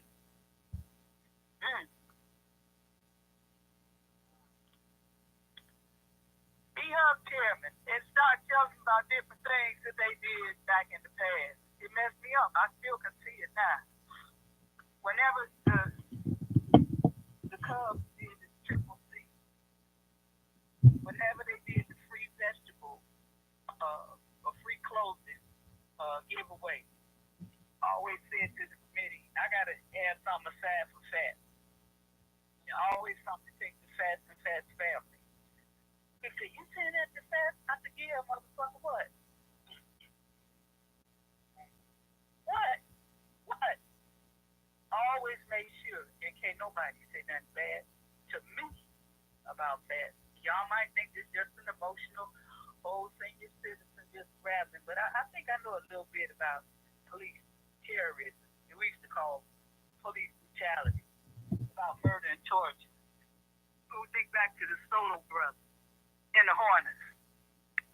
he hugged Chairman and started telling him about different things that they did back in the past. It messed me up. I still can see it now. Whenever the Cubs did the Triple C, whenever they did the free vegetable or free clothing giveaway, I always said to the committee, I got to add something aside for Fats. Always something to take the Fats and Fats family. He said, you saying that to Fats? I said, yeah, motherfucker, what? What? I always made sure, and can't nobody say nothing bad to me about that. Y'all might think it's just an emotional old senior citizen just rapping, but I think I know a little bit about police terrorism. We used to call police brutality, about murder and torture. Go think back to the Solo brothers and the Hornets.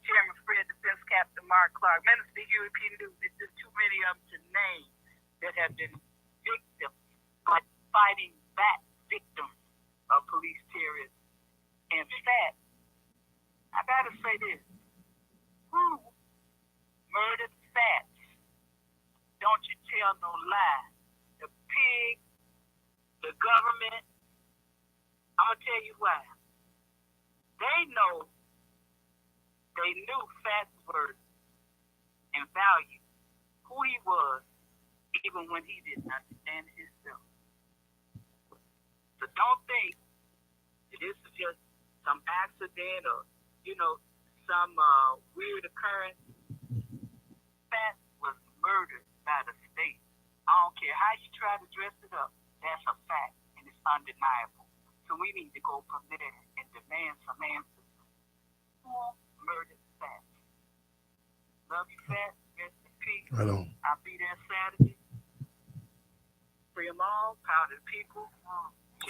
Chairman Fred, Defense Captain Mark Clark, Minister Huey P. Newton. There's just too many of them to name that have been victims, but fighting back victims of police terrorism. And Fat, I gotta say this, who murdered Fats? Don't you tell no lie. The pig, the government, I'm gonna tell you why. They knew Fats' worth and value, who he was, even when he didn't understand it himself. So don't think that this is just some accident or, some weird occurrence. Fats was murdered by the state. I don't care how you try to dress it up. That's a fact. And undeniable. So we need to go from there and demand some answers. Who murdered Fat? Love you, Fat. Rest in peace. Right on. I'll be there Saturday. Free them all. Power to the people.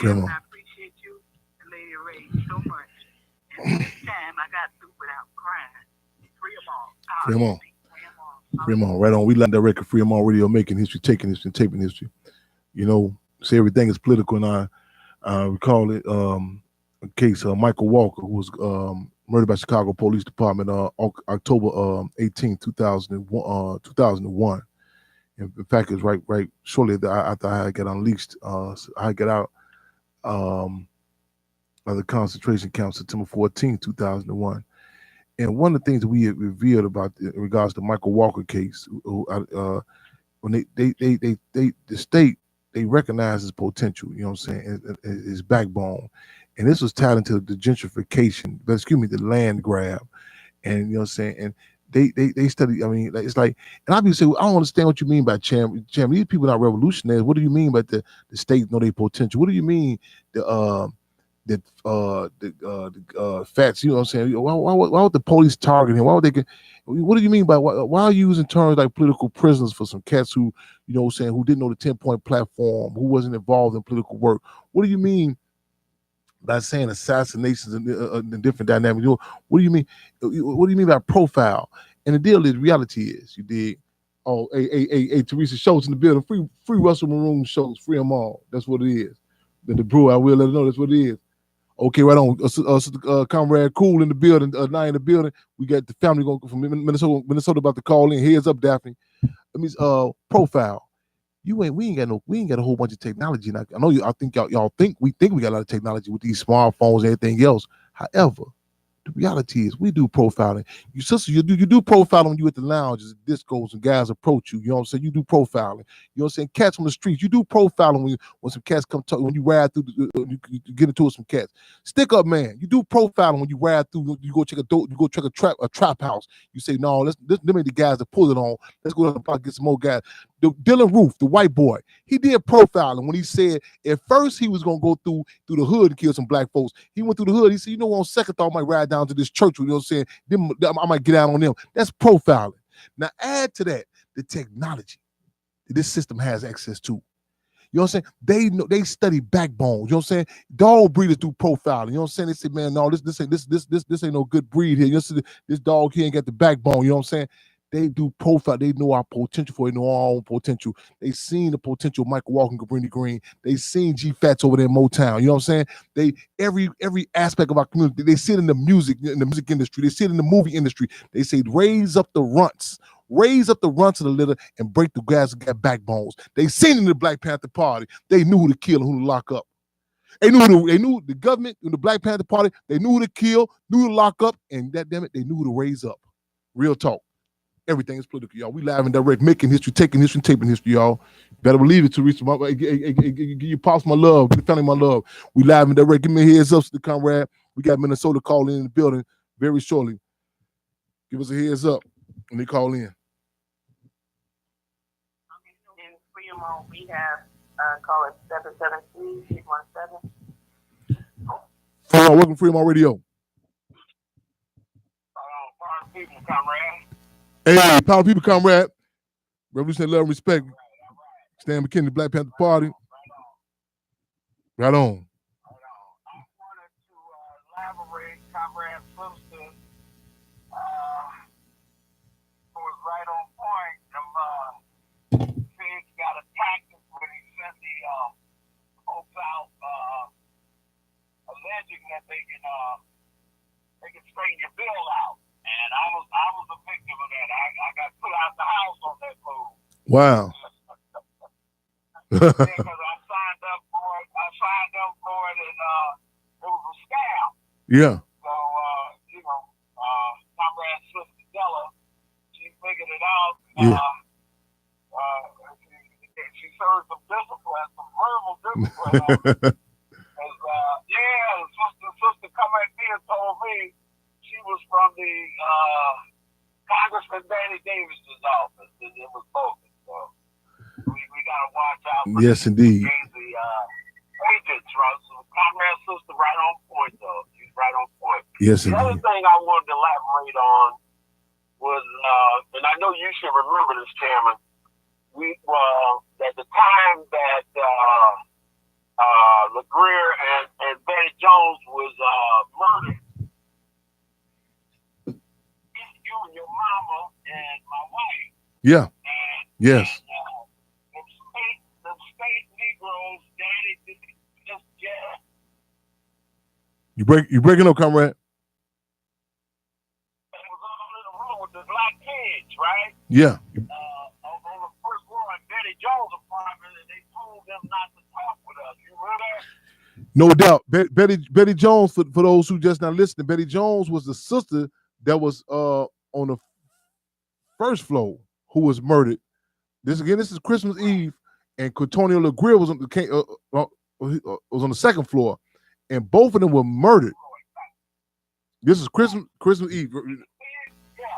Jim, I appreciate you and Lady Ray so much. And this time I got through without crying. Free them all. Free them all. Free them all. Right on. We land that record. Free them all. Radio, making history, taking history, and taping history. You know, say everything is political, and I recall it a case of Michael Walker, who was murdered by Chicago Police Department October 18, 2001. In fact, it was right shortly after I got unleashed. I got out of the concentration camp September 14, 2001. And one of the things that we had revealed about in regards to Michael Walker case, when the state, they recognize his potential, you know what I'm saying, his backbone. And this was tied into the gentrification, the land grab. And you know what I'm saying, and they study, I mean, it's like, and I be saying, I don't understand what you mean by Cham. These people are not revolutionaries. What do you mean by the state know their potential? What do you mean the fats, you know what I'm saying? Why would the police target him? Why would they what do you mean by why are you using terms like political prisoners for some cats who, you know what I'm saying, who didn't know the 10-point platform, who wasn't involved in political work? What do you mean by saying assassinations and different dynamics? What do you mean? What do you mean by profile? And the deal is, reality is, you dig? Oh, hey, Teresa Schultz in the building. Free Russell Maroon Schultz. Free them all. That's what it is. The brewer, I will let her know that's what it is. Okay, right on. Comrade Cool in the building. Now in the building. We got the family going from Minnesota about to call in. Heads up, Daphne. That means profile. We ain't got a whole bunch of technology. Now, I know I think y'all think we got a lot of technology with these smartphones and everything else. However, the reality is we do profiling. You do profiling when you at the lounges, discos, and guys approach you. You know what I'm saying? You do profiling. You know what I'm saying? Cats on the streets. You do profiling when some cats come talk, when you ride through, you get into it with some cats. Stick up, man. You do profiling when you ride through. You go check a trap house. You say, no, them ain't the guys that pull it on. Let's go to the block, get some more guys. Dylan Roof, the white boy, he did profiling when he said at first he was gonna go through the hood and kill some black folks. He went through the hood. He said, you know, on second thought, I might ride down to this church. You know what I'm saying? I might get out on them. That's profiling. Now add to that the technology that this system has access to. You know what I'm saying? They study backbones. You know what I'm saying? Dog breeders do profiling. You know what I'm saying? They say, man, no, this ain't no good breed here. This dog here ain't got the backbone. You know what I'm saying? They do profile. They know our potential for it. They know our own potential. They seen the potential of Michael Walker and Cabrini Green. They seen G Fats over there in Motown. You know what I'm saying? They every aspect of our community. They see it in the music industry. They see it in the movie industry. They say raise up the runts of the litter and break the guys that got backbones. They seen it in the Black Panther Party. They knew who to kill and who to lock up. They knew the government in the Black Panther Party. They knew who to kill, knew who to lock up, and that damn it, they knew who to raise up. Real talk. Everything is political, y'all. We live and direct, making history, taking history, and taping history, y'all. Better believe it, Teresa. Give you pops my love, give the family my love. We live and direct. Give me a heads up, the comrade. We got Minnesota calling in the building very shortly. Give us a heads up when they call in. In Fremont, we have call it 773-817. Welcome to Fremont Radio. People, comrade. Hey, power people, comrade. Revolutionary love and respect. Stan McKinney, Black Panther Party. Right on. I wanted to elaborate, comrade sister, who was right on point. Pigs got attacked when he sent the folks out alleging that they can straighten your bill out. And I was a victim of that. I got put out the house on that move. Wow. Because I signed up for it. And it was a scam. Yeah. So, comrade Sister Della, she figured it out. Yeah. She served some discipline, some verbal discipline. Sister come at me and told me she was from the Congressman Danny Davis's office, and it was bogus. So we got to watch out for yes, indeed. the agents right. So comrade sister, right on point though. She's right on point. Yes, the other thing I wanted to elaborate on was, and I know you should remember this, Chairman. We at the time that LeGrier and Betty Jones was murdered, you and your mama and my wife. Yeah. And, yes. The state Negroes, Daddy, just yeah. You breaking up, comrade. It was all in the room with the black kids, right? Yeah. On the first floor at Betty Jones' apartment, and they told them not to talk with us. You remember that? No doubt. Betty Jones, for those who just not listening, Betty Jones was the sister that was on the first floor who was murdered. This is Christmas Eve, and Antonio LeGrier was on the second floor, and both of them were murdered. This is Christmas Eve. Yeah.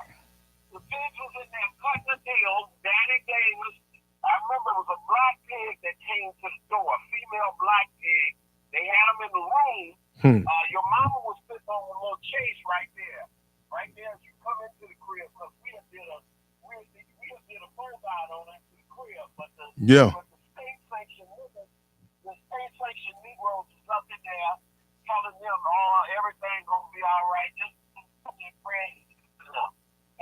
The pigs was in there cutting the deal. Danny Davis, I remember it was a black pig that came to the door, a female black pig. They had him in the room. Your mama was sitting on a little chase right there. Right there as you come into the crib, because we did a phone guide on into the crib, but the state sanctioned Negroes was up in there telling them, everything gonna be all right, just pray.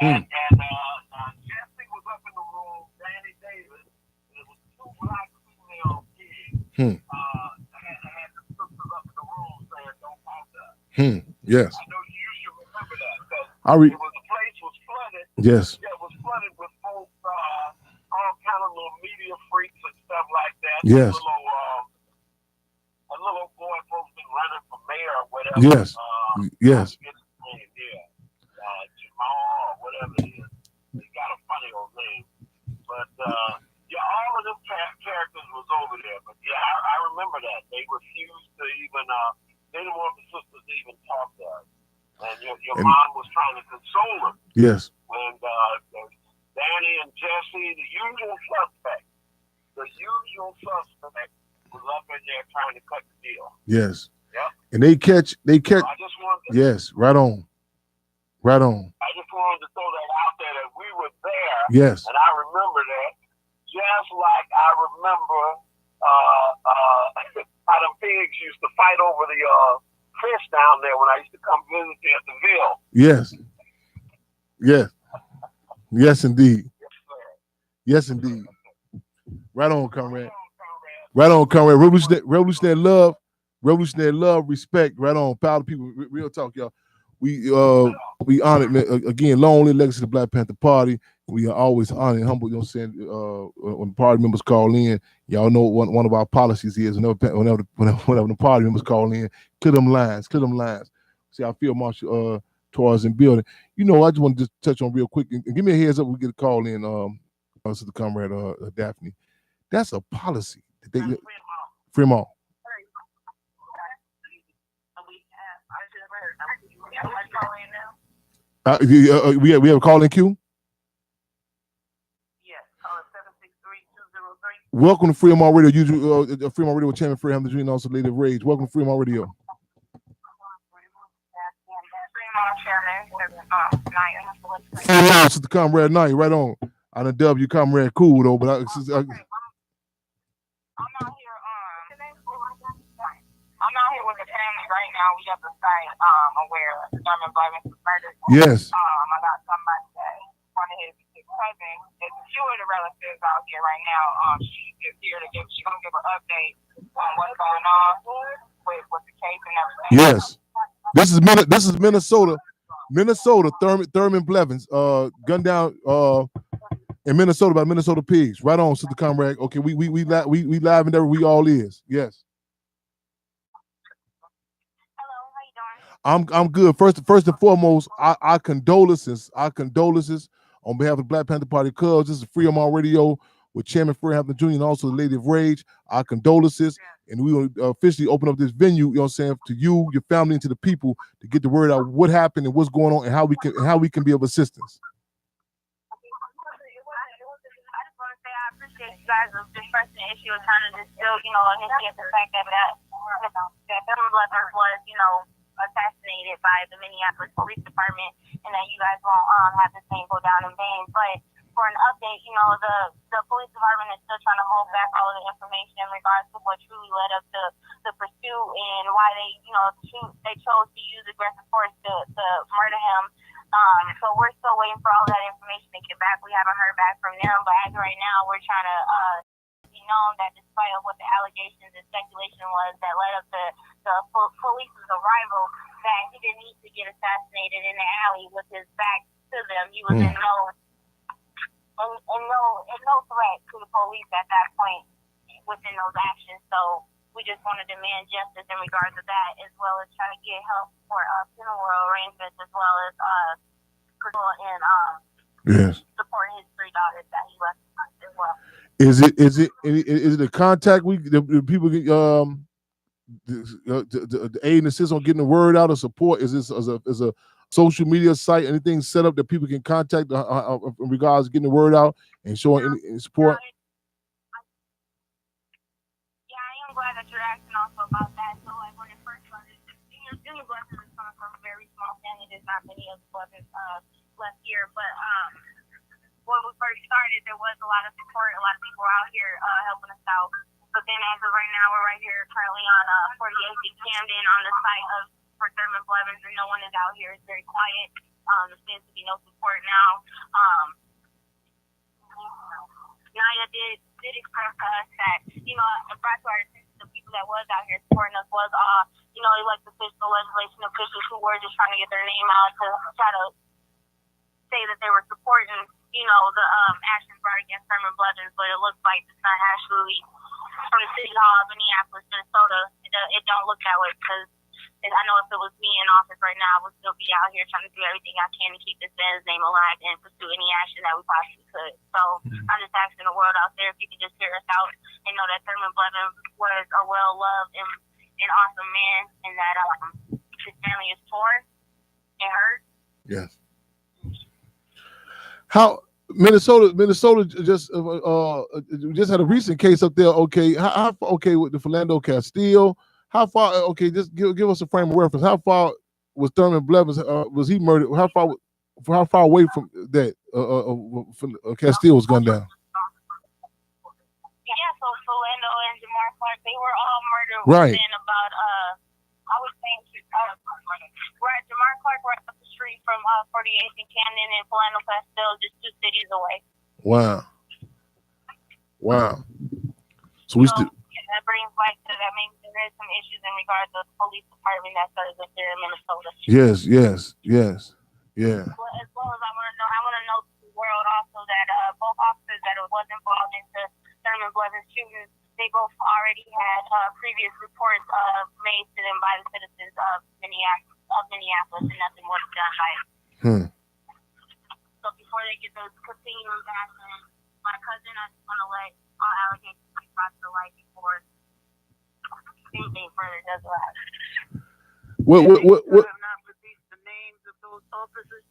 And Jesse was up in the room, Danny Davis, there was two black female kids. Had the sisters up in the room saying, don't talk to us. Yes. I know you should remember that, because the place was flooded. Yes. Yeah, it was flooded with folks, all kind of little media freaks and stuff like that. Yes. A little boy supposed to be running for mayor or whatever. Yes. Yes. Jamal or whatever it is. He got a funny old name. But all of them characters was over there. But yeah, I remember that. They refused to even they didn't want the sisters to even talk to us. And your mom was trying to console them. Yes. When Danny and Jesse, the usual suspect was up in there trying to cut the deal. Yes. Yep. And they catch. So I just wanted to, yes, right on. Right on. I just wanted to throw that out there that we were there. Yes. And I remember that. Just like I remember how them pigs used to fight over the fish down there when I used to come visit you at the Ville. Yes. Yes. Yes, indeed. Yes, Yes, indeed. Right on, comrade. Right on, comrade. Revolutionary love, respect. Right on. Power to people. Real talk, y'all. We honored, again, long live legacy of the Black Panther Party. We are always honored and humble, you know what I'm saying? When party members call in, y'all know one of our policies is whenever the party members call in, clear them lines. See, I feel Marshall Torres in building. You know, I just want to just touch on real quick and give me a heads up. We get a call in, to the comrade Daphne. That's a policy. Fremont. We have a call in queue. Yes, call it 763-203. Welcome to Fremont Radio. Fremont Radio Chairman Fred Hampton Jr. and also Lady of Rage. Welcome to Fremont Radio. Sister Comrade Knight, right on. I done dub you Comrade Cool though, but I'm out here. I'm out here with the family right now. We at the site where Thurman Blevins was murdered. Yes. I got somebody that one of his cousins. There's a few of the relatives out here right now. She is here to give. She's gonna give an update on what's going on with the case and everything. Yes. This is Minnesota. Thurman Blevins gunned down in Minnesota by Minnesota pigs. Right on, Sister Comrade. Okay, we live and there we all is. Yes. Hello, how you doing? I'm good. First and foremost, our condolences on behalf of the Black Panther Party Cubs. This is Fremont Radio with Chairman Fred Hampton Jr. and also the Lady of Rage. Our condolences, and we will officially open up this venue, you know what I'm saying, to you, your family, and to the people to get the word out what happened and what's going on and how we can be of assistance. I just want to say I appreciate guys are just pressing the issue of trying to distill, initiate the fact that Thurman Blevins was, assassinated by the Minneapolis Police Department, and that you guys won't have the same go down in vain. But for an update, the police department is still trying to hold back all of the information in regards to what truly led up to the pursuit and why they chose to use aggressive force to murder him. So we're still waiting for all that information to get back. We haven't heard back from them, but as of right now, we're trying to be known that despite of what the allegations and speculation was that led up to the police's arrival, that he didn't need to get assassinated in the alley with his back to them. He was in no threat to the police at that point within those actions. So we just want to demand justice in regards to that, as well as trying to get help for funeral arrangements, as well as supporting his 3 daughters that he left as well. Is it a contact the people get the aid and assist on getting the word out of support? Is this as a social media site, anything set up that people can contact in regards to getting the word out and showing any support? Yeah, I am glad that you're asking also about that. So like when it first started, Junior Blevins is coming from a very small family. There's not many of the Blevins left here, but when we first started, there was a lot of support. A lot of people were out here helping us out. But then as of right now, we're right here currently on 48th and Camden on the site for Thurman Blevins, and no one is out here. It's very quiet. There seems to be no support now. Naya did express to us that, brought to our attention the people that was out here supporting us was, elected officials, legislation officials who were just trying to get their name out to try to say that they were supporting, the actions brought against Thurman Blevins, but it looks like it's not actually from the City Hall of Minneapolis, Minnesota. It don't look that way, because I know if it was me in office right now, I would still be out here trying to do everything I can to keep this man's name alive and pursue any action that we possibly could. So I'm just asking the world out there if you can just hear us out and know that Thurman Blevins was a well-loved and awesome man, and that his family is torn and hurt. Yes. How Minnesota just had a recent case up there. Okay, how with the Philando Castile? How far? Okay, just give us a frame of reference. How far was Thurman Blevins? Was he murdered? How far away from that Castile was gunned down? Yeah, so Philando and Jamar Clark, they were all murdered within about I would say Jamar Clark right up the street from 48th and Camden, and Philando Castile just 2 cities away. Wow. So we still. That brings back to that. Maybe there is some issues in regards to the police department that started up there in Minnesota. Yes. Yeah. Well, as well as I want to know to the world also that both officers that was involved in the Thurman Blevins shooting, they both already had previous reports made to them by the citizens of Minneapolis, and nothing was done by it. So before they get those continuing action, my cousin, I just want to let all allegations be brought to light before anything further does rise. What? Have not released the names of those officers?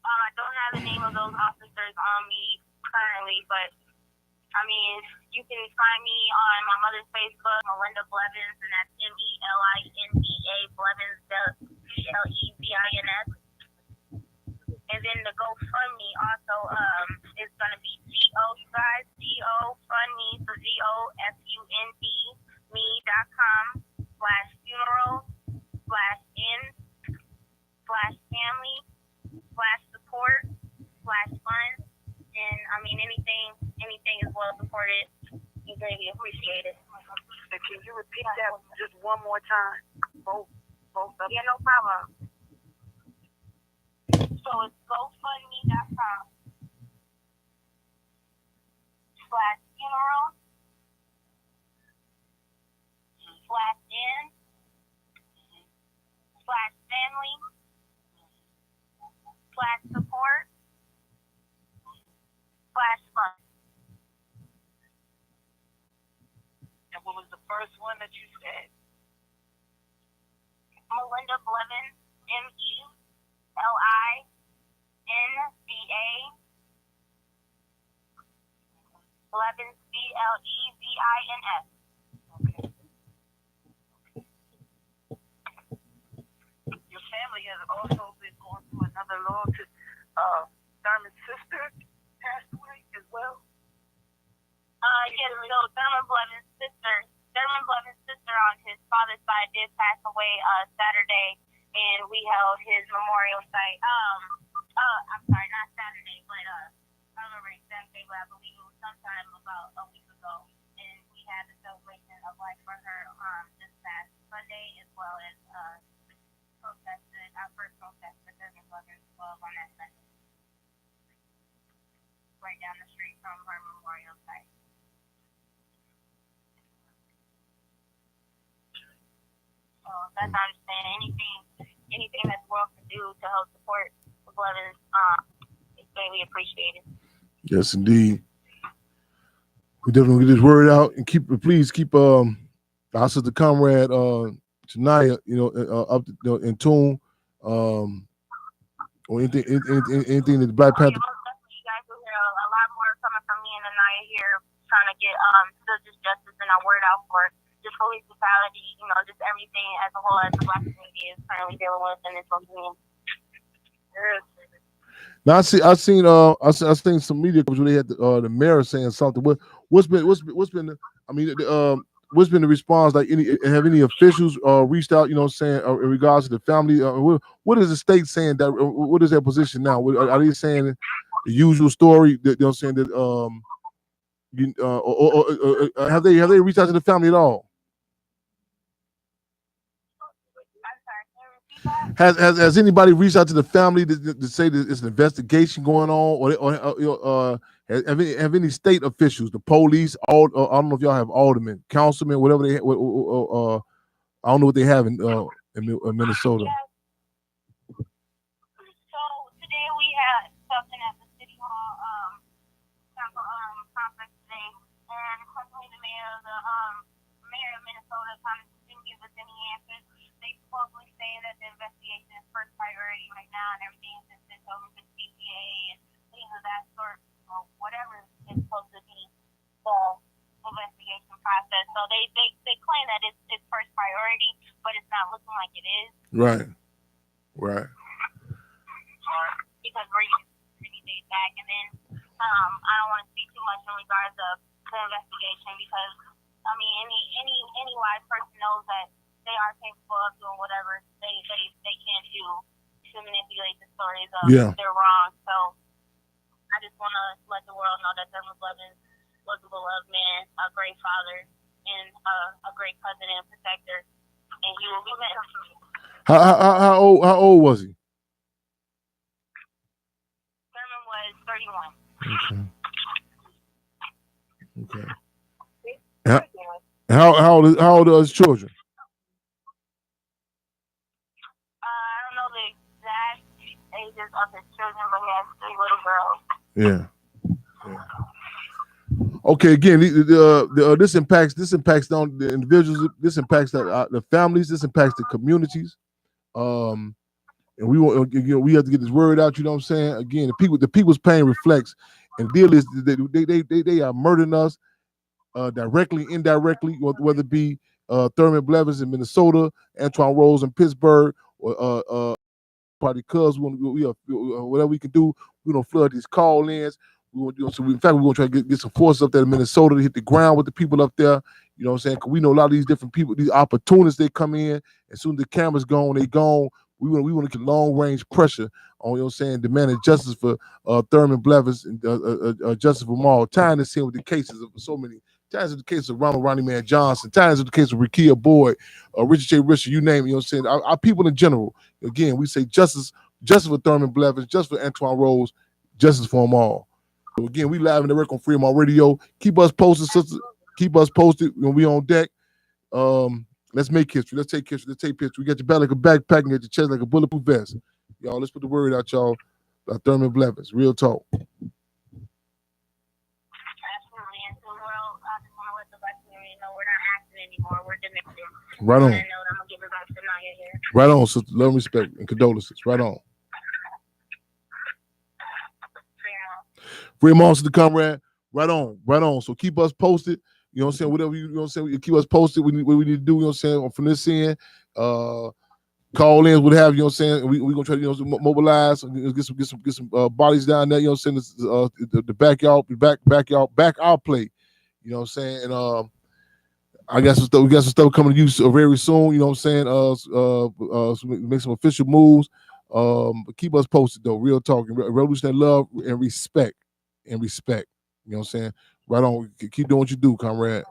I don't have the name of those officers on me currently, but I mean, you can find me on my mother's Facebook, Melinda Blevins, and that's MELINDA Blevins, BLEVINS. And then the GoFundMe also is going to be GoFundMe, so GoFundMe.com/funeral/in/family/support/funds. And I mean, anything is well supported. You greatly appreciate it. And can you repeat that just one more time? Both of them? Yeah, no problem. So it's GoFundMe.com/in/family/support/funds. And what was the first one that you said? Melinda Blevins, MELINDA. Blevins, Blevins. Your family has also been going through another loss. Thurman's sister passed away as well. Yes, so Thurman Blevins' sister on his father's side did pass away Saturday, and we held his memorial site. I'm sorry, not Saturday, but I don't remember exactly, but I believe it was sometime about a week ago, and we had the celebration of life for her this past Sunday, as well as protested our first protest for Thurman Blevins on that Sunday, right down the street from her memorial site. So that's how I'm saying. Anything that the world can do to help support the Blevins is greatly appreciated. Yes, indeed. We definitely get this word out and please keep our sister comrade Janaya, up in tune. Or anything that the Black Panther. Most definitely, you guys will hear a lot more coming from me and Anaya here, trying to get social justice and our word out for just police brutality, just everything as a whole as the Black community is currently dealing with in this community. Now I seen some media coverage where they had the mayor saying something. What's been the response? Like, have any officials reached out? In regards to the family. What is the state saying? That what is their position now? Are they saying the usual story? That saying that have they reached out to the family at all? Has anybody reached out to the family to say that it's an investigation going on, or have any state officials, the police, I don't know if y'all have aldermen, councilmen, whatever they, I don't know what they have in Minnesota. So today we had something at the city hall conference today, and unfortunately the mayor of Minnesota kind of didn't give us any answers. They supposedly say that the investigation is first priority right now, and everything's been sent over to CPA and things of that sort, or whatever is supposed to be the investigation process. So they claim that it's first priority, but it's not looking like it is. Right. Because we're any days back, and then I don't want to speak too much in regards of the investigation, because any wise person knows that they are capable of doing whatever they can do to manipulate the stories of they're wrong. So I just want to let the world know that Thurman Blevins was a beloved man, a great father, and a great cousin and protector, and he will be missed. How old was he? Thurman was 31. Okay. How old are his children? I don't know the exact ages of his children, but he has 3 little girls. Yeah. Okay. Again, this impacts on the individuals. This impacts the families. This impacts the communities. And we have to get this word out. You know what I'm saying? Again, the people's pain reflects, and the deal is they are murdering us directly, indirectly, whether it be Thurman Blevins in Minnesota, Antoine Rose in Pittsburgh, or party cuz whatever we can do, we're gonna flood these call-ins. We're gonna do in fact we're gonna try to get some forces up there in Minnesota to hit the ground with the people up there. You know what I'm saying? Because we know a lot of these different people, these opportunists, they come in. As soon as the camera's gone, they gone. We want to get long-range pressure on, you know what I'm saying, demanding justice for Thurman Blevins and justice for Maul. Tying this in with the cases of so many. Tying with the case of Ronnie Man Johnson. Tying with the case of Rekia Boyd, Richard J. Richard, you name it. You know what I'm saying? Our people in general. Again, we say justice for Thurman Blevins, justice for Antoine Rose, justice for them all. So again, we live in the work on Freedom Radio. Keep us posted, sisters. Keep us posted when we on deck. Let's make history. Let's take history. Let's take pictures. We got your back like a backpack and get your chest like a bulletproof vest. Y'all, let's put the word out, y'all. About Thurman Blevins. Real talk. Absolutely. And so I just want to let the Black community know we're not acting anymore. We're demanding. Right on. I'm gonna give it back to Naya here. Right on, sister. Love and respect and condolences. Right on. Free Monster, comrade. Right on. So keep us posted. You know what I'm saying? Whatever you know what I'm saying, you keep us posted. What we need to do, you know what I'm saying, from this end. Call in, what have you know what I'm saying? We gonna try to mobilize, get some bodies down there, you know what I'm saying? The backyard back our play. You know what I'm saying? And I got some stuff. We got some stuff coming to you very soon. You know what I'm saying? So make some official moves. But keep us posted though. Real talk, revolutionary love and respect. You know what I'm saying? Right on. Keep doing what you do, comrade.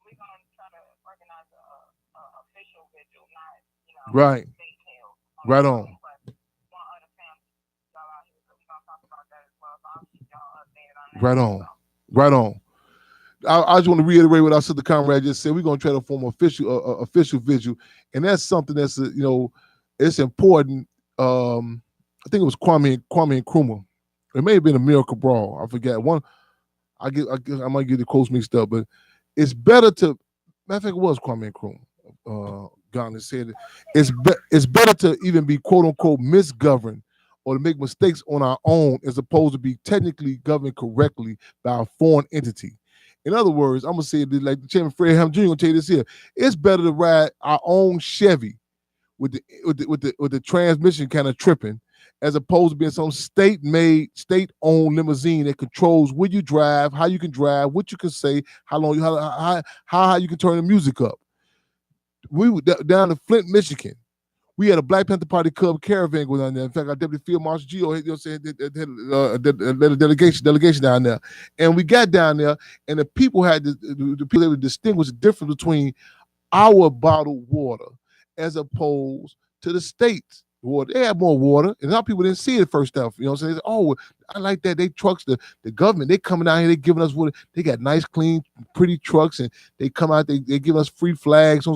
We're gonna try to organize a official vigil, not Right. details. Right on. But one other family, y'all out here, so we're gonna talk about that as well. So I'll keep y'all updated on that. Right on. I just want to reiterate what our sister comrade just said. We're going to try to form official vigil, and that's something that's it's important. I think it was Kwame Nkrumah. It may have been a Miracle Brawl. I forget one. I might get the quotes mixed up, but it's better to. Matter of fact, it was Kwame Nkrumah. Ghana said it's better to even be quote unquote misgoverned or to make mistakes on our own as opposed to be technically governed correctly by a foreign entity. In other words, I'm gonna say it like the chairman Fred Hampton Jr. gonna tell you this here. It's better to ride our own Chevy with the transmission kind of tripping, as opposed to being some state-made, state-owned limousine that controls where you drive, how you can drive, what you can say, how you can turn the music up. We were down in Flint, Michigan. We had a Black Panther Party Club caravan going down there. In fact, our Deputy Field Marshal Gio, you know what I'm saying, led a delegation down there. And we got down there, and the people had the people able to distinguish the difference between our bottled water as opposed to the state's water. They had more water, and a lot of people didn't see it first off. You know what I'm saying? They said, oh, I like that. They trucks, the government, they coming out here, they giving us water. They got nice, clean, pretty trucks, and they come out, they give us free flags.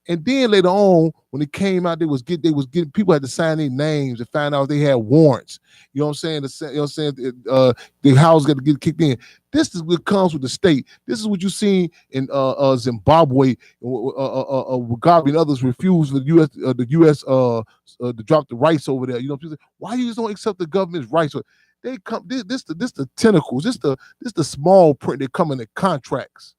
And then later on, when it came out, they was getting people had to sign their names and find out they had warrants. You know what I'm saying? The house got to get kicked in. This is what comes with the state. This is what you see in Zimbabwe. Mugabe and others refused the U.S. To drop the rights over there. You know, people say, why you just don't accept the government's rights? They come. This the tentacles. This the small print that come in the contracts.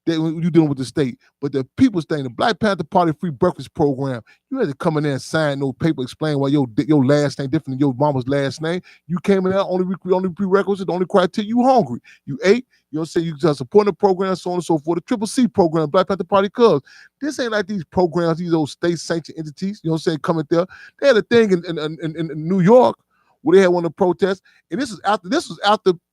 When you're dealing with the state, but the people's thing, the Black Panther Party free breakfast program, you had to come in there and sign no paper explaining why your last name different than your mama's last name. You came in there only prerequisite, the only criteria, you hungry, you ate. You know what I'm saying? You just supporting the program, so on and so forth. The Triple C program, Black Panther Party Cubs. This ain't like these programs, these old state sanctioned entities. You know what I'm saying? Coming there, they had a thing in New York where they had one of the protests, and this was after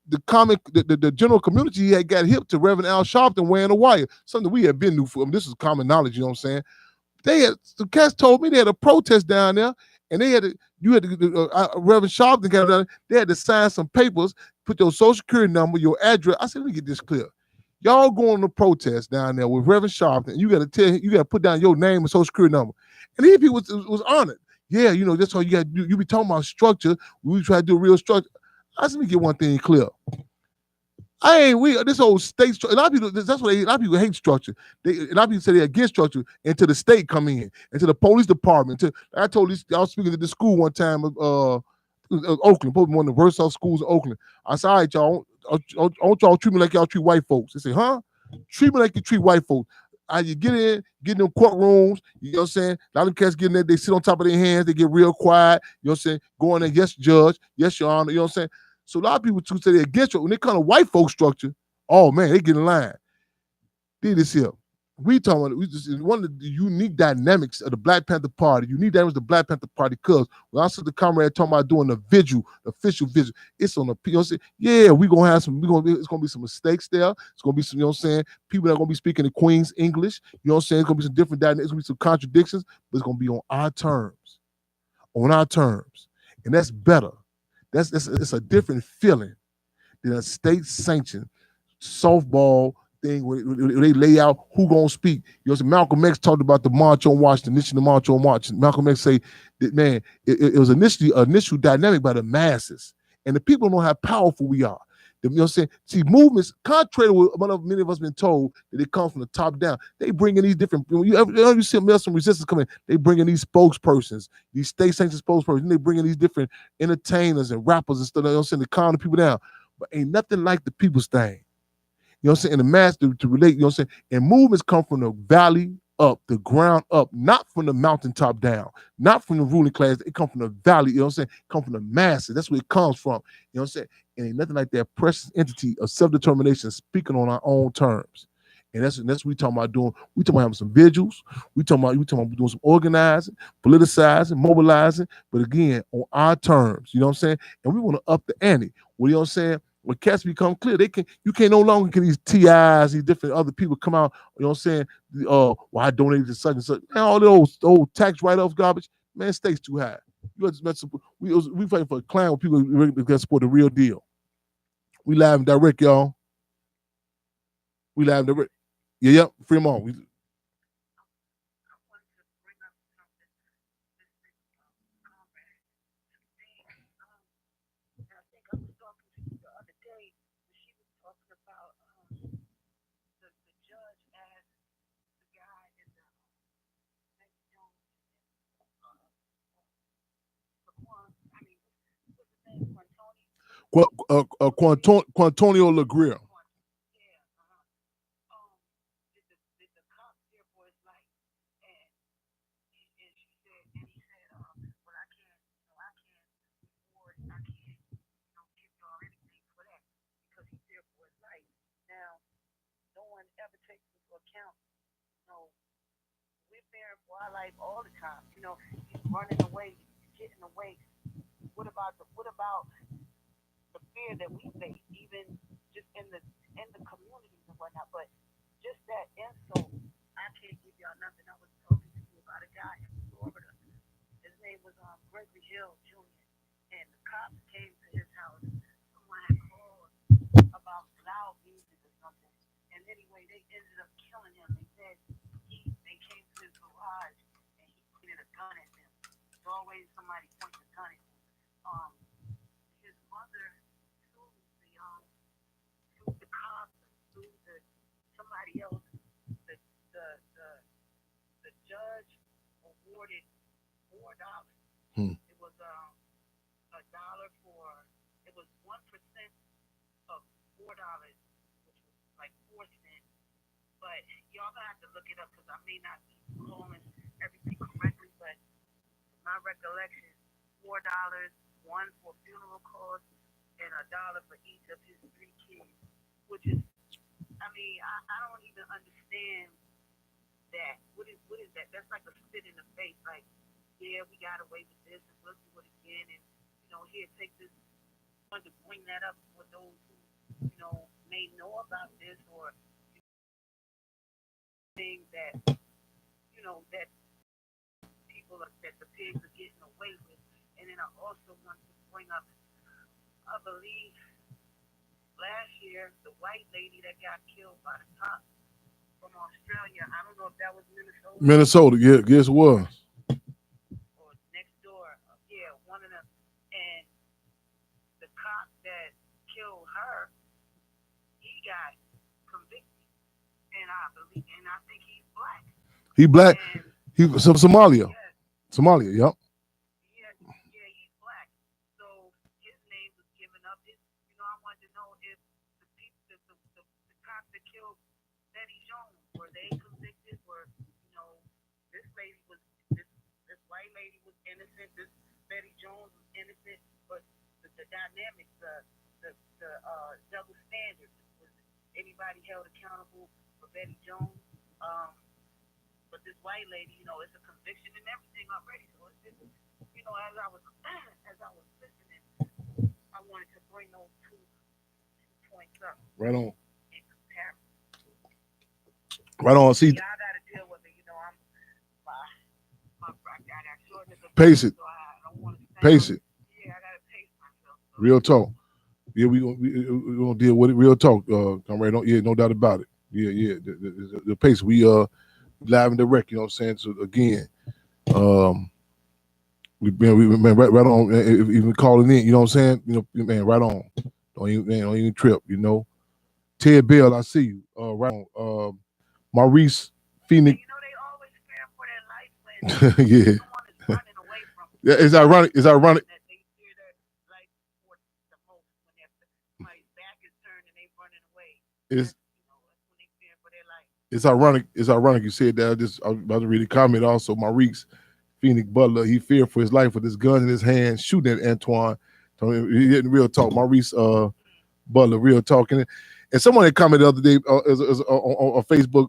the general community had got hip to Reverend Al Sharpton wearing a wire, something we had been new for. This is common knowledge, you know what I'm saying? The cats told me they had a protest down there, and Reverend Sharpton got down there, they had to sign some papers, put your social security number, your address. I said, let me get this clear. Y'all going to protest down there with Reverend Sharpton, you got to put down your name and social security number. And these people was honored. Yeah, you know, that's how you be talking about structure. We try to do a real structure. I said, let me get one thing clear. This whole state structure. A lot of people hate structure. A lot of people say they're against structure until the state come in, until the police department. I was speaking at the school one time, Oakland, probably one of the worst off schools in Oakland. I said, all right, y'all, I want y'all treat me like y'all treat white folks. They say, huh? Treat me like you treat white folks. You get in them courtrooms, you know what I'm saying? A lot of cats get in there, they sit on top of their hands, they get real quiet, you know what I'm saying? Go in there, yes, judge, yes, your honor, you know what I'm saying? So a lot of people too say they're against it. When they come to white folk structure, oh man, they get in line. Did this here. We talking about one of the unique dynamics of the Black Panther Party. Unique dynamics of the Black Panther Party, because when I saw the comrade talking about doing the official vigil, it's on the, you know what I'm saying? Yeah, it's gonna be some mistakes there. It's gonna be some, you know what I'm saying? People that are gonna be speaking the Queen's English, you know what I'm saying? It's gonna be some different dynamics, it's gonna be some contradictions, but it's gonna be on our terms. On our terms. And that's better. It's a different feeling than a state-sanctioned softball thing where they lay out who gonna speak. You know, so Malcolm X talked about the March on Washington, initially the March on Washington. Malcolm X say that, man, it was initial dynamic by the masses, and the people don't know how powerful we are. You know what I'm saying? See, movements, contrary to what many of us been told, that they come from the top down. They bring in these different, you see some resistance coming, they bring in these spokespersons, these state-sanctioned spokespersons, they bring in these different entertainers and rappers and stuff, you know what I'm saying, to calm the people down. But ain't nothing like the people's thing. You know what I'm saying? And the mass to relate, you know what I'm saying? And movements come from the valley up, the ground up, not from the mountaintop down, not from the ruling class. It come from the valley, you know what I'm saying? It come from the masses. That's where it comes from. You know what I'm saying? And ain't nothing like that precious entity of self-determination speaking on our own terms. And that's what we talking about doing. We talking about having some vigils. We talking about doing some organizing, politicizing, mobilizing, but again, on our terms. You know what I'm saying? And we want to up the ante. Well, you know what I'm saying? When cats become clear, you can't no longer get these TIs, these different other people come out, you know what I'm saying? Well, I donated to such and such. Man, all those old tax write-offs garbage, man, stakes too high. We fighting for a clan where people really can support the real deal. We live and direct, y'all. We live and direct. Yeah, free them all. Quantonio LaGreer. Wildlife all the time, you know, he's running away, he's getting away. What about the fear that we face, even just in the communities and whatnot? But just that insult, I can't give y'all nothing. I was talking to you about a guy in Florida. His name was Gregory Hill Jr. And the cops came to his house. Someone had called about loud music or something. And anyway, they ended up killing him. They said they came to his garage and he pointed a gun at them. There's always somebody pointing a gun at him. His mother sued the cops, sued somebody else. The judge awarded $4. It was $1 for, it was 1% of $4, which was like 4 cents. But y'all gonna have to look it up because I may not be calling everything correctly, but my recollection, $4, one for funeral costs, and $1 for each of his 3 kids, which is, I mean, I don't even understand that. What is that? That's like a spit in the face. Like, yeah, we got away with this, and we'll do it again, and here, take this. I want to bring that up for those who, may know about this or things that, that people that the pigs are getting away with. And then I also want to bring up, I believe, last year, the white lady that got killed by the cops from Australia. I don't know if that was Minnesota. Minnesota, yeah, guess it was. Or next door. Yeah, one of them. And the cop that killed her, he got convicted. And I think he's black. He black. And he from Somalia. Yeah. Somalia, yep. Yeah, he's black. So his name was given up. I wanted to know if the people, the cops that killed Betty Jones, were they convicted? Were this lady was this white lady was innocent. This Betty Jones was innocent. But the dynamics, the double standard. Was anybody held accountable for Betty Jones? But this white lady, it's a conviction and everything already. So it's just, as I was listening, I wanted to bring those two points up. Right on. In comparison. Right on. See, I got to deal with it. I got shortness of pace it. So I don't want to pace it. Yeah, I got to pace myself. So. Real talk. Yeah, we gonna deal with it. Real talk, comrade. No doubt about it. Yeah. The pace. We live and direct. You know what I'm saying? So again, we've been right on. Even calling in. You know what I'm saying? Man, right on. don't even trip, you know. Ted Bell, I see you. Right on. Maurice Phoenix. You know they always fear for their life when Yeah. someone is running away from them. Yeah, it's ironic. It's ironic. That they fear their life for the most when somebody's back is turned and they running away. It's That's when they fear for their life. it's ironic. It's ironic you said that. I was about to read a comment also. Maurice Phoenix Butler, he feared for his life with his gun in his hand, shooting at Antoine. So he didn't real talk. Maurice Butler, real talking. And someone had commented the other day on Facebook,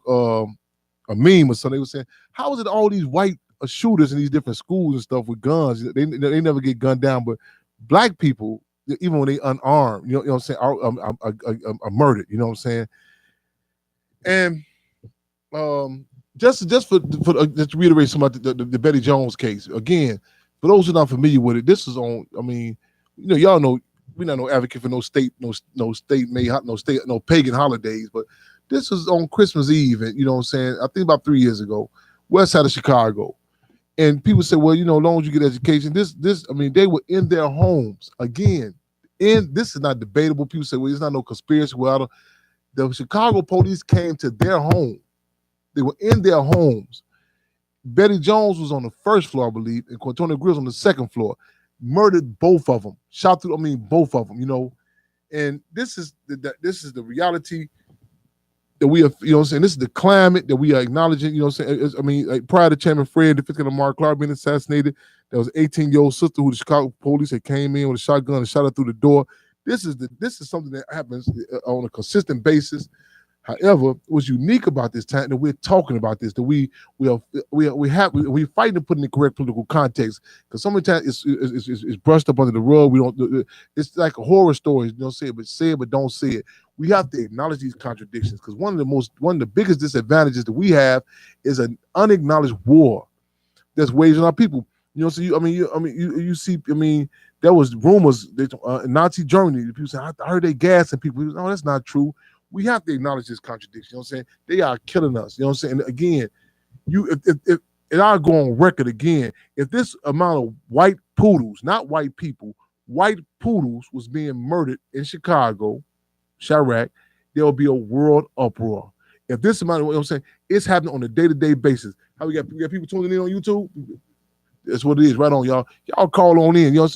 a meme or something. They were saying, "How is it all these white shooters in these different schools and stuff with guns? They never get gunned down, but black people, even when they unarmed, you know what I'm saying, are murdered. You know what I'm saying?" And just to reiterate some about the Betty Jones case again, for those who are not familiar with it, this is on. I mean, y'all know we're not no advocate for no pagan holidays, but this is on Christmas Eve, and you know what I'm saying. I think about 3 years ago, west side of Chicago, and people say, well, as long as you get education, I mean, they were in their homes again. And this is not debatable. People say, well, it's not no conspiracy. Well, the Chicago police came to their home. They were in their homes. Betty Jones was on the first floor, I believe, and Quantonia Grills on the second floor. Murdered both of them. Shot through. I mean, both of them. And this is the reality that we are. You know what I'm saying? This is the climate that we are acknowledging. You know what I'm saying? I mean, like prior to Chairman Fred, the 15th of Mark Clark being assassinated, there was an 18-year-old sister who the Chicago police had came in with a shotgun and shot her through the door. This is something that happens on a consistent basis. However, what's unique about this time that we're talking about this, that we fighting to put in the correct political context, because sometimes it's brushed up under the rug. We don't. It's like a horror story. Say it, but don't say it. We have to acknowledge these contradictions, because one of the biggest disadvantages that we have is an unacknowledged war that's waged on our people. You see, there was rumors that in Nazi Germany, people say, I heard they gassing people. No, that's not true. We have to acknowledge this contradiction. You know what I'm saying? They are killing us. You know what I'm saying? And again, and I'll go on record again. If this amount of white poodles, not white people, white poodles was being murdered in Chicago, Chirac, there will be a world uproar. If this amount of, you know what I'm saying, it's happening on a day-to-day basis. How we got people tuning in on YouTube? That's what it is. Right on, y'all. Y'all call on in. Y'all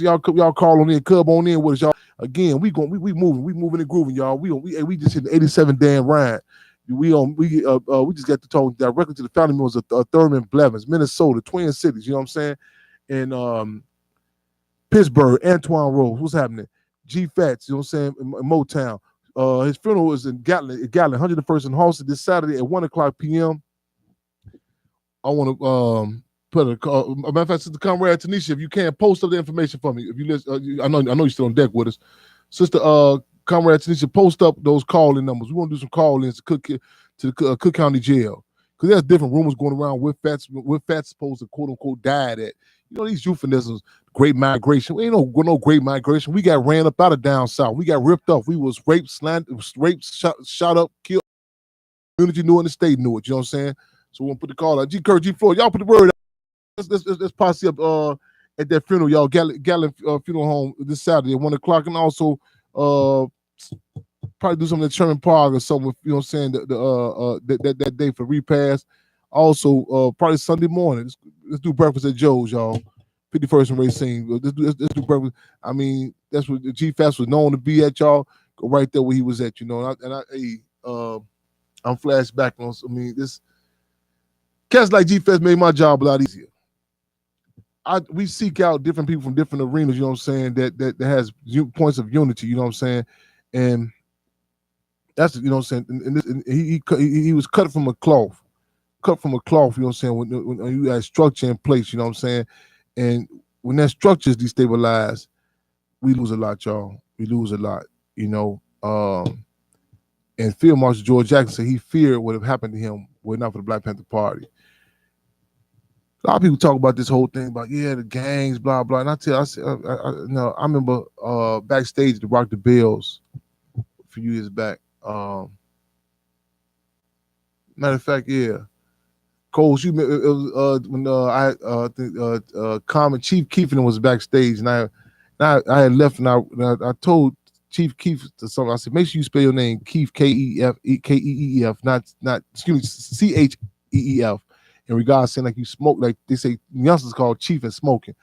call on in. Cub on in with us, y'all. Again, we moving and grooving, y'all. We just hit the 87 damn ride. We just got to talk directly to the family members of Thurman Blevins, Minnesota, Twin Cities. You know what I'm saying? And Pittsburgh, Antoine Rose. What's happening? G Fats. You know what I'm saying? In Motown. His funeral is in Gatlin, 101st and Halsted this Saturday at 1:00 p.m. I want to put a call. Matter of fact, Sister Comrade Tanisha, if you can, post up the information for me. If you listen, I know you're still on deck with us. Sister Comrade Tanisha, post up those call-in numbers. We want to do some call-ins to the Cook County Jail, because there's different rumors going around with Fats supposed to quote unquote died at. These euphemisms, great migration. We ain't no great migration. We got ran up out of down south. We got ripped off. We was raped, shot up, killed. The community knew it and the state knew it. You know what I'm saying? So we're gonna put the call out. G. Kurt, G. Floyd, y'all put the word out. Let's posse up at that funeral, y'all. Gatlin Funeral Home this Saturday at 1:00, and also probably do something at Sherman Park or something. You know what I'm saying? That day for repast. Also, probably Sunday morning. Let's do breakfast at Joe's, y'all. 51st and Racine. Let's do breakfast. I mean, that's what the G Fast was known to be at, y'all. Go right there where he was at, I'm flashback on. I mean, this cats like G Fast made my job a lot easier. We seek out different people from different arenas, you know what I'm saying, that has points of unity, you know what I'm saying, and that's, you know what I'm saying, and he was cut from a cloth, you know what I'm saying, when you had structure in place, you know what I'm saying, and when that structure is destabilized, we lose a lot, y'all. We lose a lot, and Field Marshal George Jackson said he feared what would have happened to him were it not for the Black Panther Party. A lot of people talk about this whole thing about, the gangs, blah, blah. And I remember backstage at the Rock the Bells a few years back. Matter of fact, Coles, it was when I think Common Chief Keefening was backstage, and I had left, and I told Chief Keef to something. I said, make sure you spell your name Keef, Keef, not excuse me, Cheef. In regards to saying like you smoke, like they say youngsters call chief and smoking.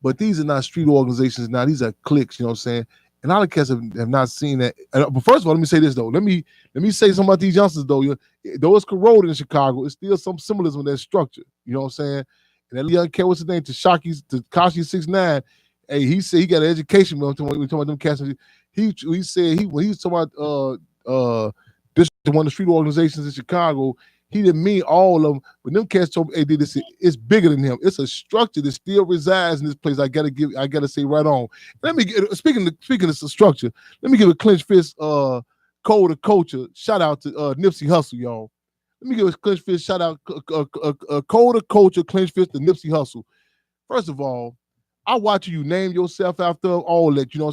But these are not street organizations now. These are cliques, you know what I'm saying? And a lot of cats have not seen that. But first of all, let me say this though. Let me say something about these youngsters though. Though it's corroded in Chicago, it's still some symbolism in that structure. You know what I'm saying? And that young cat, what's his name? Takashi 6ix9ine. Hey, he said he got an education. When we talking about them cats, he said when he was talking about this one of the street organizations in Chicago, he didn't mean all of them, but them cats told me, hey, this it's bigger than him. It's a structure that still resides in this place. I gotta say right on. Let me get speaking of structure. Let me give a clinch fist code of culture shout out to Nipsey Hussle, y'all. Let me give a clinch fist shout out code of culture clinch fist to Nipsey Hussle. First of all, I watch you name yourself after all that, you know,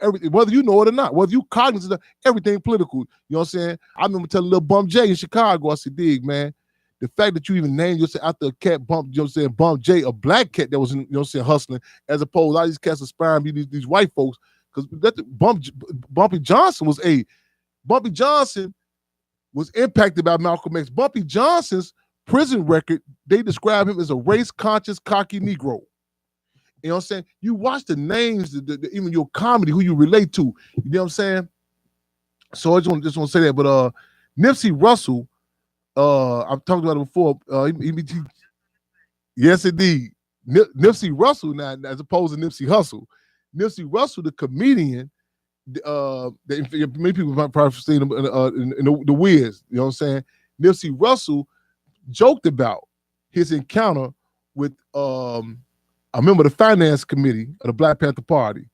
everything, whether you know it or not, whether you cognizant of everything political, you know what I'm saying? I remember telling little Bump J in Chicago, I said, dig, man, the fact that you even named yourself after a cat Bump, you know what I'm saying, Bump J, a black cat that was, you know what I'm saying, hustling, as opposed to all these cats aspiring to be these white folks, because Bumpy Johnson was impacted by Malcolm X. Bumpy Johnson's prison record, they describe him as a race-conscious, cocky Negro. You know what I'm saying? You watch the names, even your comedy, who you relate to. You know what I'm saying? So I just want to say that. But Nipsey Russell, I've talked about it before. Yes, indeed. Nipsey Russell now, as opposed to Nipsey Hussle. Nipsey Russell, the comedian, many people might probably have seen him in the Wiz. You know what I'm saying? Nipsey Russell joked about his encounter with a member of the finance committee of the Black Panther Party,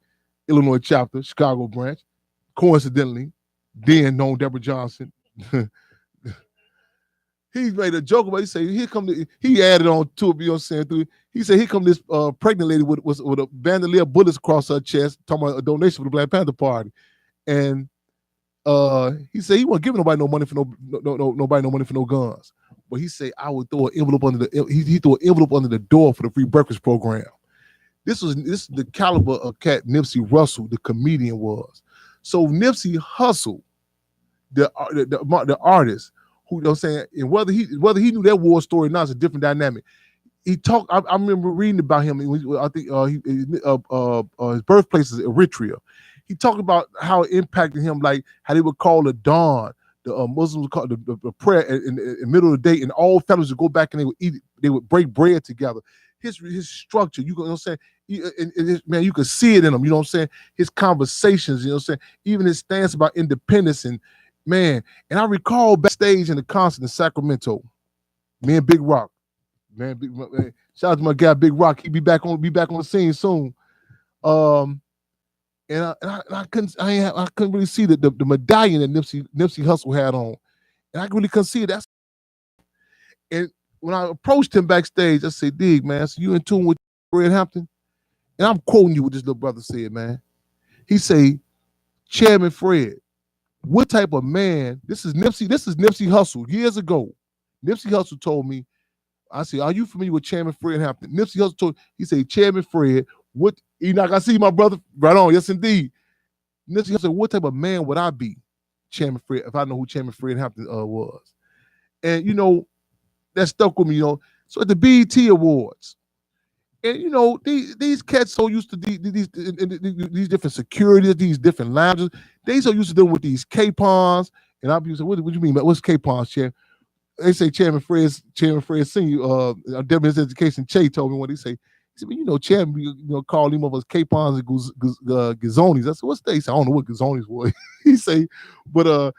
Illinois chapter, Chicago branch, coincidentally, then known Deborah Johnson. He made a joke about it. He said, he added on to it, you know what I'm saying? He said, here come this pregnant lady with a bandolier of bullets across her chest, talking about a donation for the Black Panther Party. And he said he wasn't giving nobody no money for nobody no money for no guns. But he said I would throw an envelope under he threw an envelope under the door for the free breakfast program. This is the caliber of cat Nipsey Russell, the comedian, was. So Nipsey Hussle, the artist, who, you know what I'm saying, and whether he knew that war story or not, it's a different dynamic. He talked. I remember reading about him. I think his birthplace is Eritrea. He talked about how it impacted him, like how they would call the dawn. The Muslims would call the prayer in the middle of the day, and all families would go back and they would eat. They would break bread together. His structure, you know what I'm saying? Man, you could see it in him. You know what I'm saying? His conversations, you know what I'm saying? Even his stance about independence, and man. And I recall backstage in the concert in Sacramento, me and Big Rock, man, shout out to my guy Big Rock. He'll be back on the scene soon. And I couldn't really see the medallion that Nipsey Hussle had on, and I really couldn't see it. And when I approached him backstage, I said, "Dig, man, so you in tune with Fred Hampton?" And I'm quoting you what this little brother said, man. He say, "Chairman Fred, what type of man?" This is Nipsey Hussle years ago. Nipsey Hussle told me. I said, "Are you familiar with Chairman Fred Hampton?" Nipsey Hussle told. He said, "Chairman Fred, what?" Enoch, I see my brother. Right on. Yes, indeed. Nipsey Hussle said, "What type of man would I be, Chairman Fred, if I know who Chairman Fred Hampton was?" And you know, that stuck with me. You know, so at the BET Awards, and you know, these cats so used to these different securities, these different lounges. They so used to dealing with these capons. And I be saying, "What do you mean? What's capons, Chair?" They say Chairman Fred Senior, Deborah's Education. Che told me what he say. He said, "Well, you know, Chairman, you know, call him of us capons and gazonis." I said, "What's they?" He said, "I don't know what gazonis were." He say, but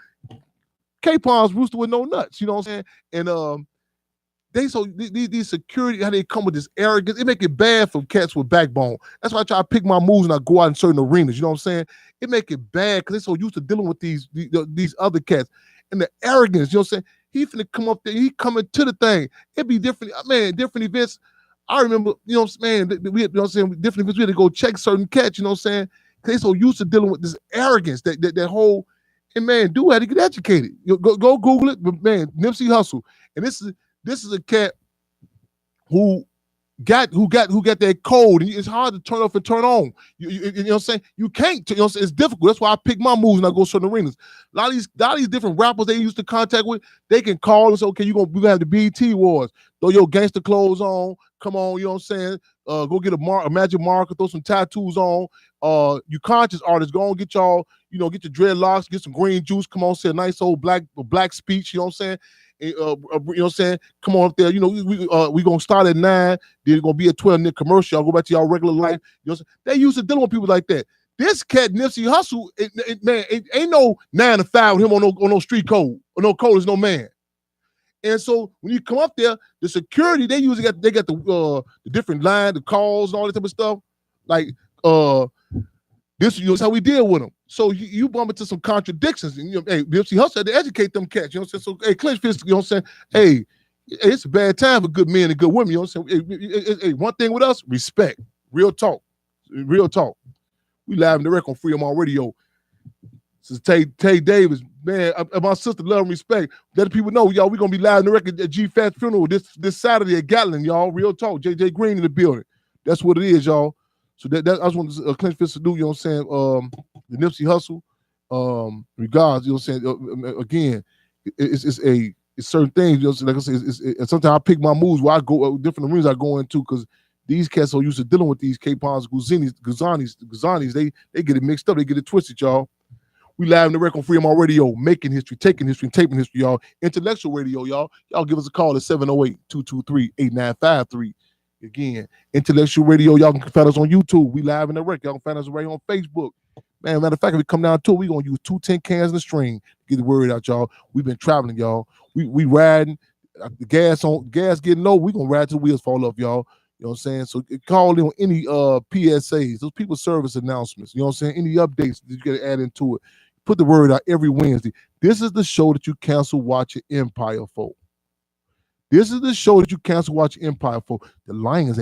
capons rooster with no nuts. You know what I'm saying? And these security, how they come with this arrogance, it make it bad for cats with backbone. That's why I try to pick my moves and I go out in certain arenas. You know what I'm saying? It make it bad because they're so used to dealing with these other cats and the arrogance. You know what I'm saying? He finna come up there. He coming to the thing. It'd be different, man. Different events. I remember, you know what I'm saying? We had, you know what I'm saying? Different events. We had to go check certain cats. You know what I'm saying? They so used to dealing with this arrogance, that whole. And man, dude had to get educated. You know, go Google it. But man, Nipsey Hussle, and this is a cat who got that code, and it's hard to turn off and turn on. You know what I'm saying? You can't. You know what I'm saying? It's difficult. That's why I pick my moves and I go certain arenas. A lot of these different rappers they used to contact with, they can call and say, okay, we're gonna have the BT Wars. Throw your gangster clothes on. Come on, you know what I'm saying? Go get a magic marker, throw some tattoos on. You conscious artists, go and get y'all, get your dreadlocks, get some green juice. Come on, say a nice old black speech. You know what I'm saying? You know what I'm saying? Come on up there. We gonna start at 9. Then gonna be at 12 in the commercial. I'll go back to y'all regular life. You know what I'm saying? They used to dealing with people like that. This cat Nipsey Hussle, man, ain't no 9 to 5 with him on no street code or no code is no man. And so when you come up there, the security they usually got the different line, the calls, and all that type of stuff. Like this, that's how we deal with them. So you bump into some contradictions, and hey, Nipsey Hussle had to educate them cats. You know what I'm saying? So hey, clench fist. You know what I'm saying? Hey, it's a bad time for good men and good women. You know what I'm saying? Hey, one thing with us, respect. Real talk. We live in direct on Freedom on Radio. This is Tay Davis, man. My sister, love and respect. Let the people know, y'all. We're gonna be live in direct at G Fat's funeral this Saturday at Gatlin, y'all. Real talk. JJ Green in the building. That's what it is, y'all. So that I just want to clench fist to do. You know what I'm saying? The Nipsey Hussle. Regards. You know what I'm saying? Again, it's certain things. You know, like I said, sometimes I pick my moves where I go different arenas I go into because these cats are used to dealing with these Capons, Guzanis. They get it mixed up. They get it twisted, y'all. We live in the record on Freedom on Radio, making history, taking history, and taping history, y'all. Intellectual Radio, y'all. Y'all give us a call at 708-223-8953. Again, Intellectual Radio, y'all can find us on YouTube. We live in the record. Y'all can find us right on Facebook. Man, matter of fact, if we come down to it, we're going to use 2 tin cans and a string to get the word out, y'all. We've been traveling, y'all. We riding. The gas getting low. We're going to ride till the wheels fall off, y'all. You know what I'm saying? So call in on any PSAs, those people service announcements. You know what I'm saying? Any updates that you got to add into it. Put the word out every Wednesday. This is the show that you cancel watching Empire for. This is the show that you cancel watching Empire for. The Lions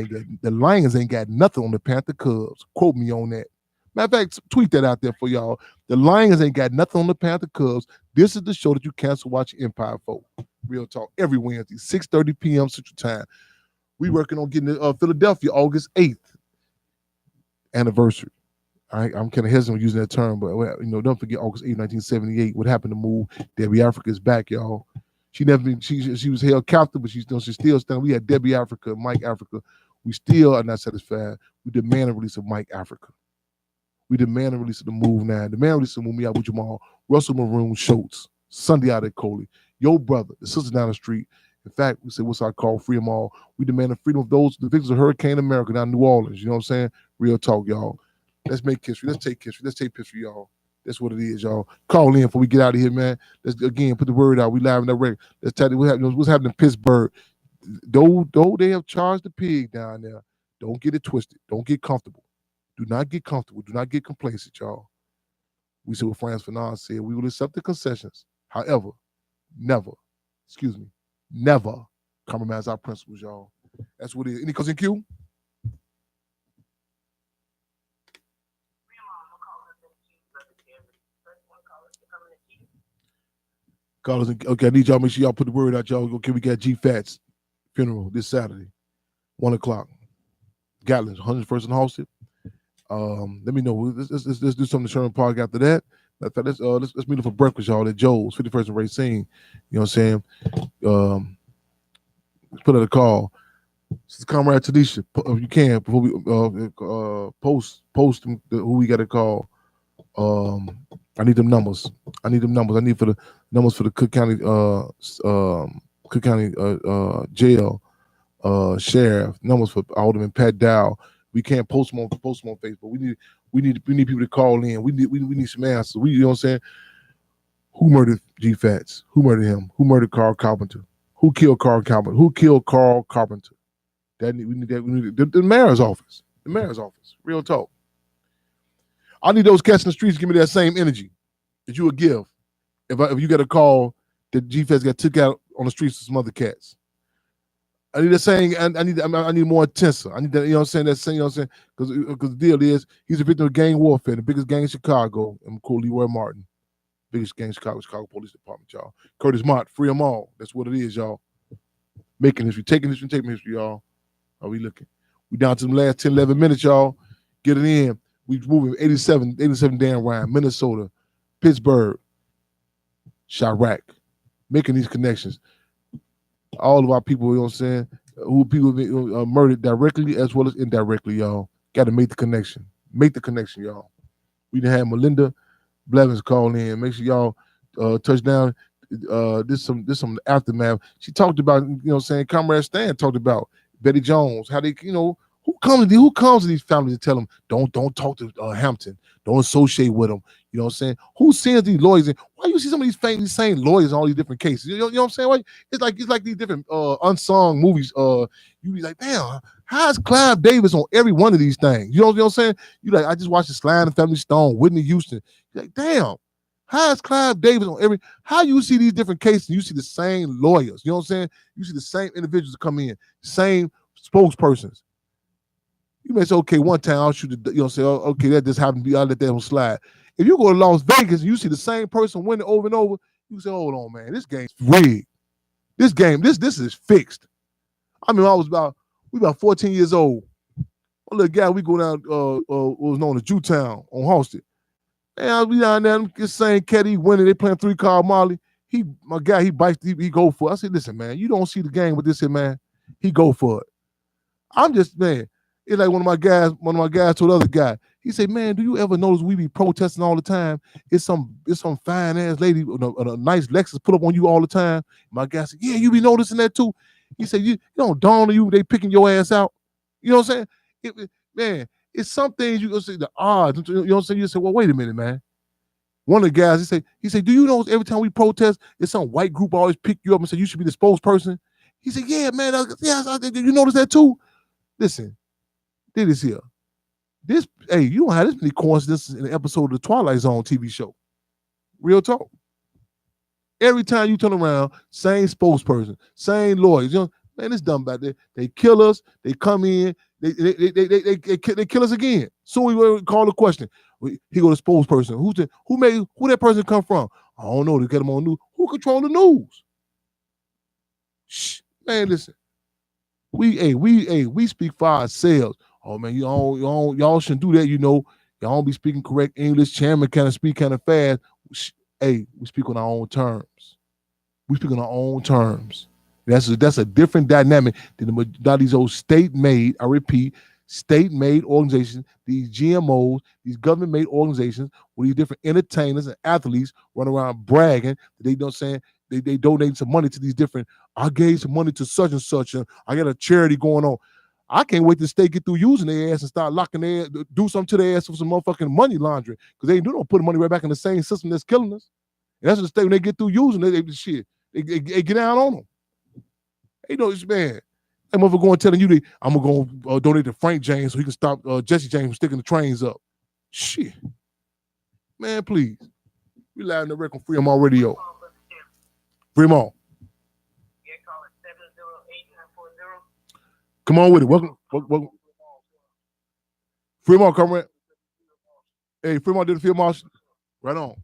ain't got nothing on the Panther Cubs. Quote me on that. Matter of fact, tweet that out there for y'all. The Lions ain't got nothing on the Panther Cubs. This is the show that you cancel watching Empire for. Real talk. Every Wednesday, 6:30 p.m. Central Time. We working on getting to Philadelphia August 8th anniversary. All right, I'm kind of hesitant with using that term, but don't forget August 8th, 1978. What happened to move? Debbie Africa is back, y'all. She was held captive, but she's still standing. We had Debbie Africa, Mike Africa. We still are not satisfied. We demand a release of Mike Africa. We demand a release of the Move Now. Demand a release of Move Me Out with Jamal, Russell Maroon, Schultz, Sunday out at Coley, Yo Brother, the Sisters Down the Street. In fact, we said, what's our call? Free them all. We demand the freedom of the victims of Hurricane America down in New Orleans. You know what I'm saying? Real talk, y'all. Let's make history. Let's take history. Let's take history, y'all. That's what it is, y'all. Call in before we get out of here, man. Let's again put the word out. We live in that record. Let's tell you what's happening in Pittsburgh. Though they have charged the pig down there, don't get it twisted. Don't get comfortable. Do not get comfortable. Do not get complacent, y'all. We said what Franz Fanon said. We will accept the concessions. However, never compromise our principles, y'all. That's what it is. Any cousin Q? Callers, okay, I need y'all make sure y'all put the word out, y'all. Okay, we got G Fat's funeral this Saturday, 1:00. Gatlin's 101st and Halsted. Let me know. Let's do something to Sherman Park after that. Let's meet up for breakfast, y'all, at Joe's, 51st and Racine. You know what I'm saying? Let's put out a call. This is Comrade Tanisha. If you can, before we post who we got to call. I need them numbers. I need for the numbers for the Cook County jail sheriff. Numbers for Alderman Pat Dow. We can't post them on Facebook. We need people to call in. We need some answers. You know what I'm saying? Who murdered G Fats? Who murdered him? Who murdered Carl Carpenter? Who killed Carl Carpenter? We need the mayor's office. The mayor's office. Real talk. I need those cats in the streets to give me that same energy that you would give if you get a call that G-Feds got took out on the streets with some other cats. I need that saying. I need more intenser. I need that. You know what I'm saying? That saying. You know what I'm saying? Because the deal is he's a victim of gang warfare. The biggest gang in Chicago. I'm cool. Leroy Martin, biggest gang in Chicago Police Department, y'all. Curtis Mott, free them all. That's what it is, y'all. Making history, taking history, taping history, y'all. Are we looking? We down to the last 10, 11 minutes, y'all. Get it in. We moving 87 damn round. Minnesota, Pittsburgh, Chirac. Making these connections. All of our people, you know what I'm saying, who people murdered directly as well as indirectly, y'all. Got to make the connection. Make the connection, y'all. We done had Melinda Blevins call in. Make sure y'all touch down. This some aftermath. She talked about, you know what I'm saying, Comrade Stan talked about Betty Jones, how they, you know, who comes to these families to tell them, don't talk to Hampton, don't associate with them. You know what I'm saying? Who sends these lawyers in? Why you see some of these same lawyers in all these different cases? You know what I'm saying? Why, it's like these different unsung movies. You be like, damn, how's Clive Davis on every one of these things? You know what I'm saying? You like, I just watched the Sly and Family Stone, Whitney Houston. You're like, damn, how's Clive Davis on every? How you see these different cases? You see the same lawyers. You know what I'm saying? You see the same individuals come in, same spokespersons. You may say, okay, one time I'll shoot the, you know, say, oh, okay, that just happened to be, I'll let that one slide. If you go to Las Vegas and you see the same person winning over and over, you say, hold on, man, this game's rigged. This game, this is fixed. I mean, we about 14 years old. A little guy, we go down, what was known as Jewtown on Halsted. Man, we down there, this same cat, he winning, they playing 3-card Molly. My guy, he bites, he go for it. I said, listen, man, you don't see the game with this here, man. He go for it. I'm just, man, it's like one of my guys told the other guy. He said, man, do you ever notice we be protesting all the time? It's some fine ass lady with a nice Lexus put up on you all the time. My guy said, yeah, you be noticing that too. He said, you don't dawn on you, they picking your ass out. You know what I'm saying? Man, it's some things you gonna say the odds. You know what I'm saying? You say, well, wait a minute, man. One of the guys, he said, do you know every time we protest, it's some white group always pick you up and say you should be the spokesperson? He said, yeah, man, you notice that too? Listen, did this here. Hey, you don't have this many coincidences in an episode of the Twilight Zone TV show. Real talk. Every time you turn around, same spokesperson, same lawyers. You know, man, it's done back there. They kill us. They come in. They kill us again. Soon we call the question. He go to spokesperson. Who that person come from? I don't know. They get them on news. Who control the news? Shh, man, listen. We speak for ourselves. Oh man, y'all shouldn't do that. You know, y'all don't be speaking correct English. Chairman kind of speak kind of fast. Hey, we speak on our own terms. We speak on our own terms. That's a different dynamic than these old state-made. I repeat, state-made organizations. These GMOs, these government-made organizations, with these different entertainers and athletes run around bragging that they don't saying. They donate some money to these different. I gave some money to such and such, and I got a charity going on. I can't wait till the state get through using their ass and start locking their ass, do something to their ass for some motherfucking money laundering, because they do don't put the money right back in the same system that's killing us. And that's what the state, when they get through using it, they get down on them. Hey, know this man. That motherfucker going telling you I'm gonna go donate to Frank James so he can stop Jesse James from sticking the trains up. Shit, man, please. We live in the record on Free 'em All Radio. Free 'em All. Yeah, call it 708-940. Come on with it. Welcome. Free 'em All, comrade. Hey, Free 'em All did the field marshal. Right on.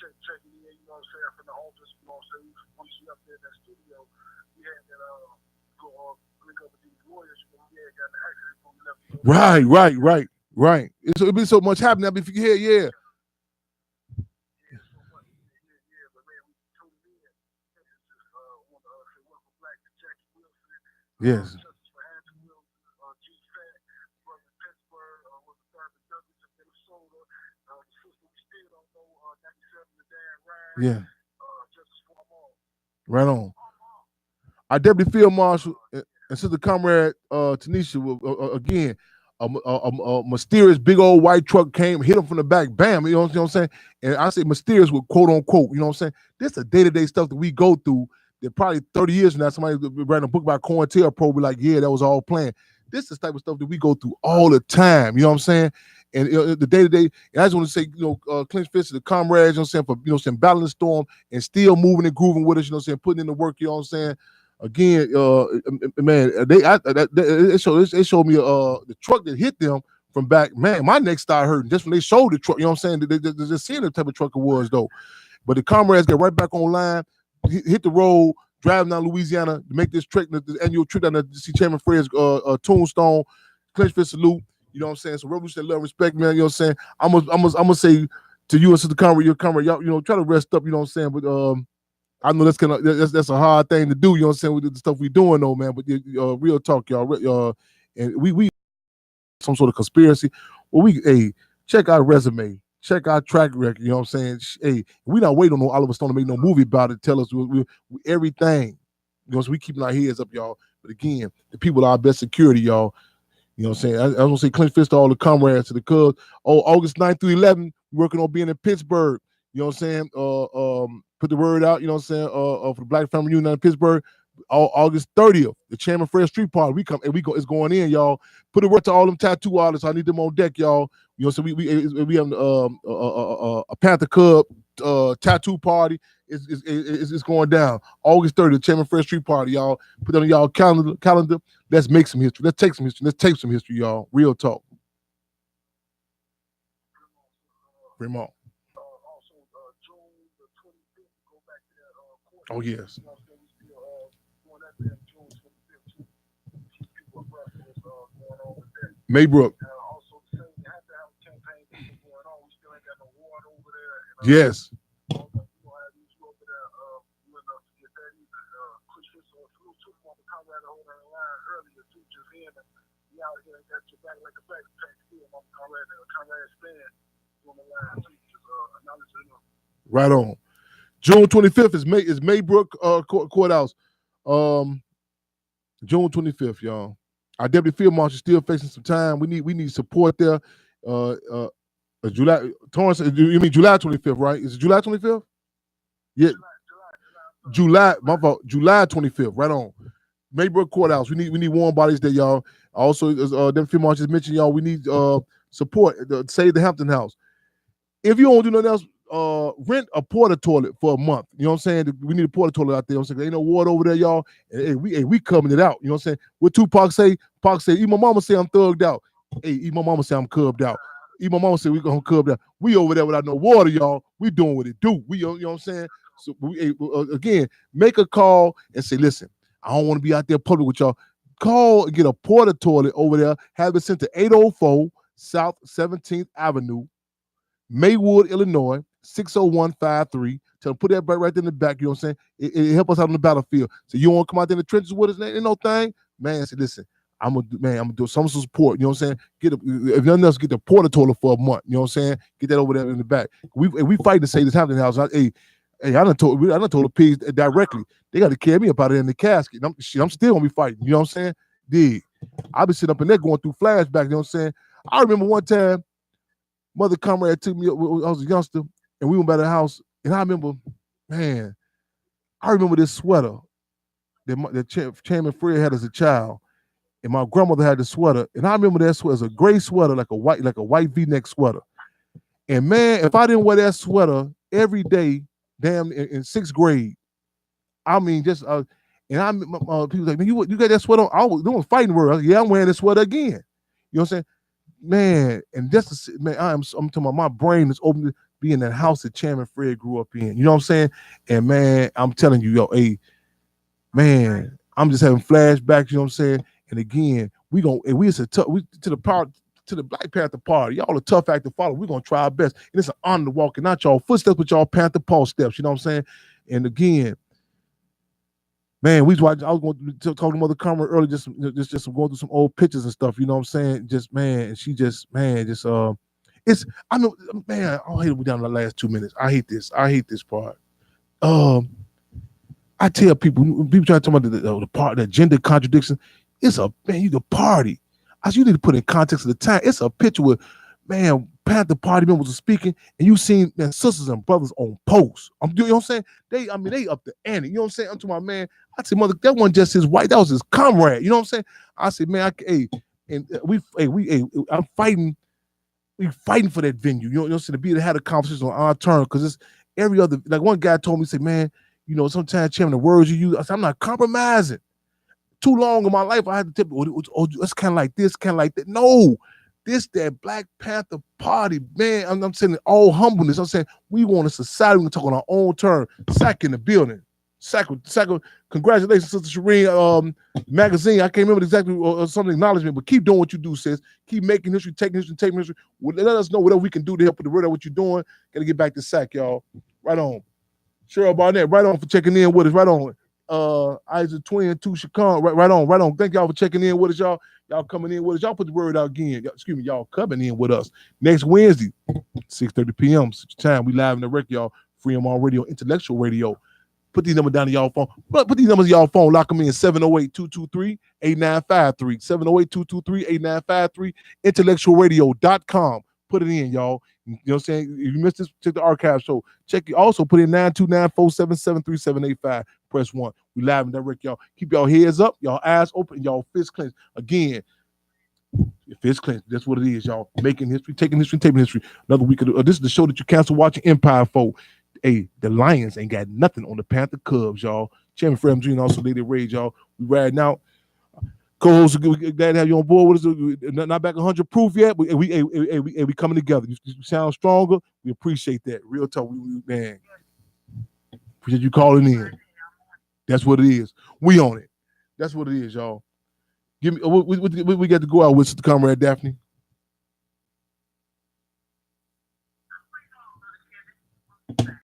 Checking in, you know what I'm saying, from the office, you know what I'm saying, once you up there in that studio, we had that go link up with these lawyers, you know, we had got an accident when we left. Right. It'd be so much happening. I'd be forget, yeah. Yes. Yeah. Right on. Our Deputy Field Marshal and Sister Comrade Tanisha, again, a mysterious big old white truck came, hit him from the back, bam, you know what I'm saying? And I say mysterious with quote unquote, you know what I'm saying? This is day-to-day stuff that we go through that probably 30 years from now, somebody writing a book about COINTELPRO be like, yeah, that was all planned. This is the type of stuff that we go through all the time, you know what I'm saying? And the day-to-day, and I just want to say, clench fists to the comrades, you know what I'm saying, for, you know what I'm saying, battling the storm and still moving and grooving with us, you know what I'm saying, putting in the work, you know what I'm saying? Again, man, they showed me the truck that hit them from back. Man, my neck started hurting just when they showed the truck. You know what I'm saying? They just seeing the type of truck it was though. But the comrades got right back online, hit the road, driving down Louisiana to make this trek, the annual trip down to see Chairman Fred's tombstone, clench fist salute. You know what I'm saying? So revolution, love, respect, man. You know what I'm saying? I'm gonna say to you and Sister Comrade, your comrade, y'all, you know, try to rest up. You know what I'm saying? But I know that's a hard thing to do. You know what I'm saying? With the stuff we doing though, man. But real talk, y'all. And we some sort of conspiracy. Well, check our resume, check our track record. You know what I'm saying? Hey, we not waiting on Oliver Stone to make no movie about it. Tell us we everything. You know, so we keeping our heads up, y'all. But again, the people are our best security, y'all. You know what I'm saying? I was gonna say clench fist to all the comrades, to the Cubs. August 9th through 11th, working on being in Pittsburgh. You know what I'm saying? Put the word out, you know what I'm saying? For the Black Family Union in Pittsburgh. August 30th, the Chairman Fred Street Party. It's going in, y'all. Put the word to all them tattoo artists. I need them on deck, y'all. You know, so we have a Panther Cub tattoo party. It's going down. August 30th, the Chairman Fred Street Party, y'all. Put that on y'all calendar. Let's make some history. Let's take some history. Let's take some history, y'all. Real talk. Fremont. Oh, yes. Maybrook. Yes. Right on. June 25th is Maybrook Courthouse. June 25th, y'all. Our deputy field marshal is still facing some time. We need support there. July. Torrance, you mean July 25th, right? Is it July 25th? Yeah. July. My fault. July 25th. Right on. Maybrook Courthouse. We need warm bodies there, y'all. Also, as deputy field marshal mentioned, y'all, we need support. Save the Hampton House. If you don't do nothing else, rent a porta toilet for a month. You know what I'm saying? We need a porta toilet out there. You know what I'm saying? There ain't no water over there, y'all. And, we coming it out. You know what I'm saying? What Tupac say? Pac say, even my mama say I'm thugged out. Hey, even my mama say I'm cubbed out. Even my mama say we gonna cub out. We over there without no water, y'all. We doing what it do. You know what I'm saying? So again, make a call and say, listen, I don't want to be out there public with y'all. Call and get a porta toilet over there. Have it sent to 804 South 17th Avenue, Maywood, Illinois, 60153. Tell them put that right there in the back. You know what I'm saying? It help us out on the battlefield. So you want to come out there in the trenches with us? Ain't no thing, man. Say, listen, I'm gonna do some support. You know what I'm saying? If nothing else, get the porta toilet for a month. You know what I'm saying? Get that over there in the back. We fight to save this Hampton House. I done told the pigs directly. They got to carry me up out there in the casket. I'm still gonna be fighting. You know what I'm saying? Dig. I been sitting up in there going through flashbacks. You know what I'm saying? I remember one time, Mother Comrade took me up. I was a youngster, and we went by the house. And I remember, man, this sweater that Chairman Fred had as a child, and my grandmother had the sweater. And I remember that sweater as a gray sweater, like a white V-neck sweater. And man, if I didn't wear that sweater every day, damn, in sixth grade, I mean, just and I people like, man, you got that sweater on? I was doing fighting world. Yeah, I'm wearing this sweater again. You know what I'm saying? Man, and just man, I'm talking about my brain is open to be in that house that Chairman Fred grew up in. You know what I'm saying? And man, I'm telling you, yo, hey, man, I'm just having flashbacks. You know what I'm saying? And again, we to the Black Panther Party. Y'all a tough act to follow. We're gonna try our best. And it's an honor to walk in not y'all footsteps, but y'all Panther Paul steps. You know what I'm saying? And again, man, I was going to talk to Mother Carmen earlier, just going through some old pictures and stuff. You know what I'm saying? Just man, and she just it's I know, man. I hate it. We're down to the last 2 minutes. I hate this part. I tell people try to talk about the part, the gender contradiction. It's you the party. You need to put in context of the time. It's a picture with, man, Panther Party members are speaking, and you seen, man, sisters and brothers on posts. You know what I'm saying? They up the ante. You know what I'm saying? I'm to my man. I said, mother, that wasn't just his wife. That was his comrade. You know what I'm saying? I said, man, I'm fighting. We fighting for that venue. You know what I'm saying? To be able to have a conversation on our turn, because it's every other. Like one guy told me, say, man, you know, sometimes, Chairman, the words you use, I said, I'm not compromising. Too long in my life, I had to tell people, it's kind of like this, kind of like that. No, This, that Black Panther Party, man. I'm saying all humbleness. I'm saying we want a society. We can talk on our own terms. Sack in the building. Sack. Congratulations, Sister Shireen. Magazine. I can't remember exactly some acknowledgement, but keep doing what you do, sis. Keep making history, taking history. Let us know whatever we can do to help with the word of what you're doing. Gotta get back to Sack, y'all. Right on. Cheryl Barnett, right on for checking in with us. Right on. Isaac Twin, Tu Shakan, right on. Thank y'all for checking in with us, y'all. Y'all coming in with us. Y'all put the word out again. Excuse me, y'all coming in with us next Wednesday, 6:30 p.m. Such time. We live in the rec, y'all. Free on radio, intellectual radio. Put these numbers down in y'all phone. Put these numbers in y'all phone. Lock them in 708-223-8953. 708-223-8953. IntellectualRadio.com. Put it in, y'all. You know what I'm saying? If you missed this, check the archive show. Check it. Also, put in 929-477-3785. Press 1. We live and direct, y'all. Keep y'all heads up, y'all eyes open, y'all fists clenched. Again, your fists clenched. That's what it is, y'all. Making history, taking history, taping history. Another week of this is the show that you cancel watching Empire for. Hey, the Lions ain't got nothing on the Panther Cubs, y'all. Chairman Fred Hampton Jr. also Lady Rage, y'all. We riding out. Co-hosts, glad to have you on board with us. Not back 100 proof yet, but we coming together. You sound stronger. We appreciate that. Real talk, man. Appreciate you calling in. That's what it is. We on it. That's what it is, y'all. Give me. We got to go out with the comrade Daphne.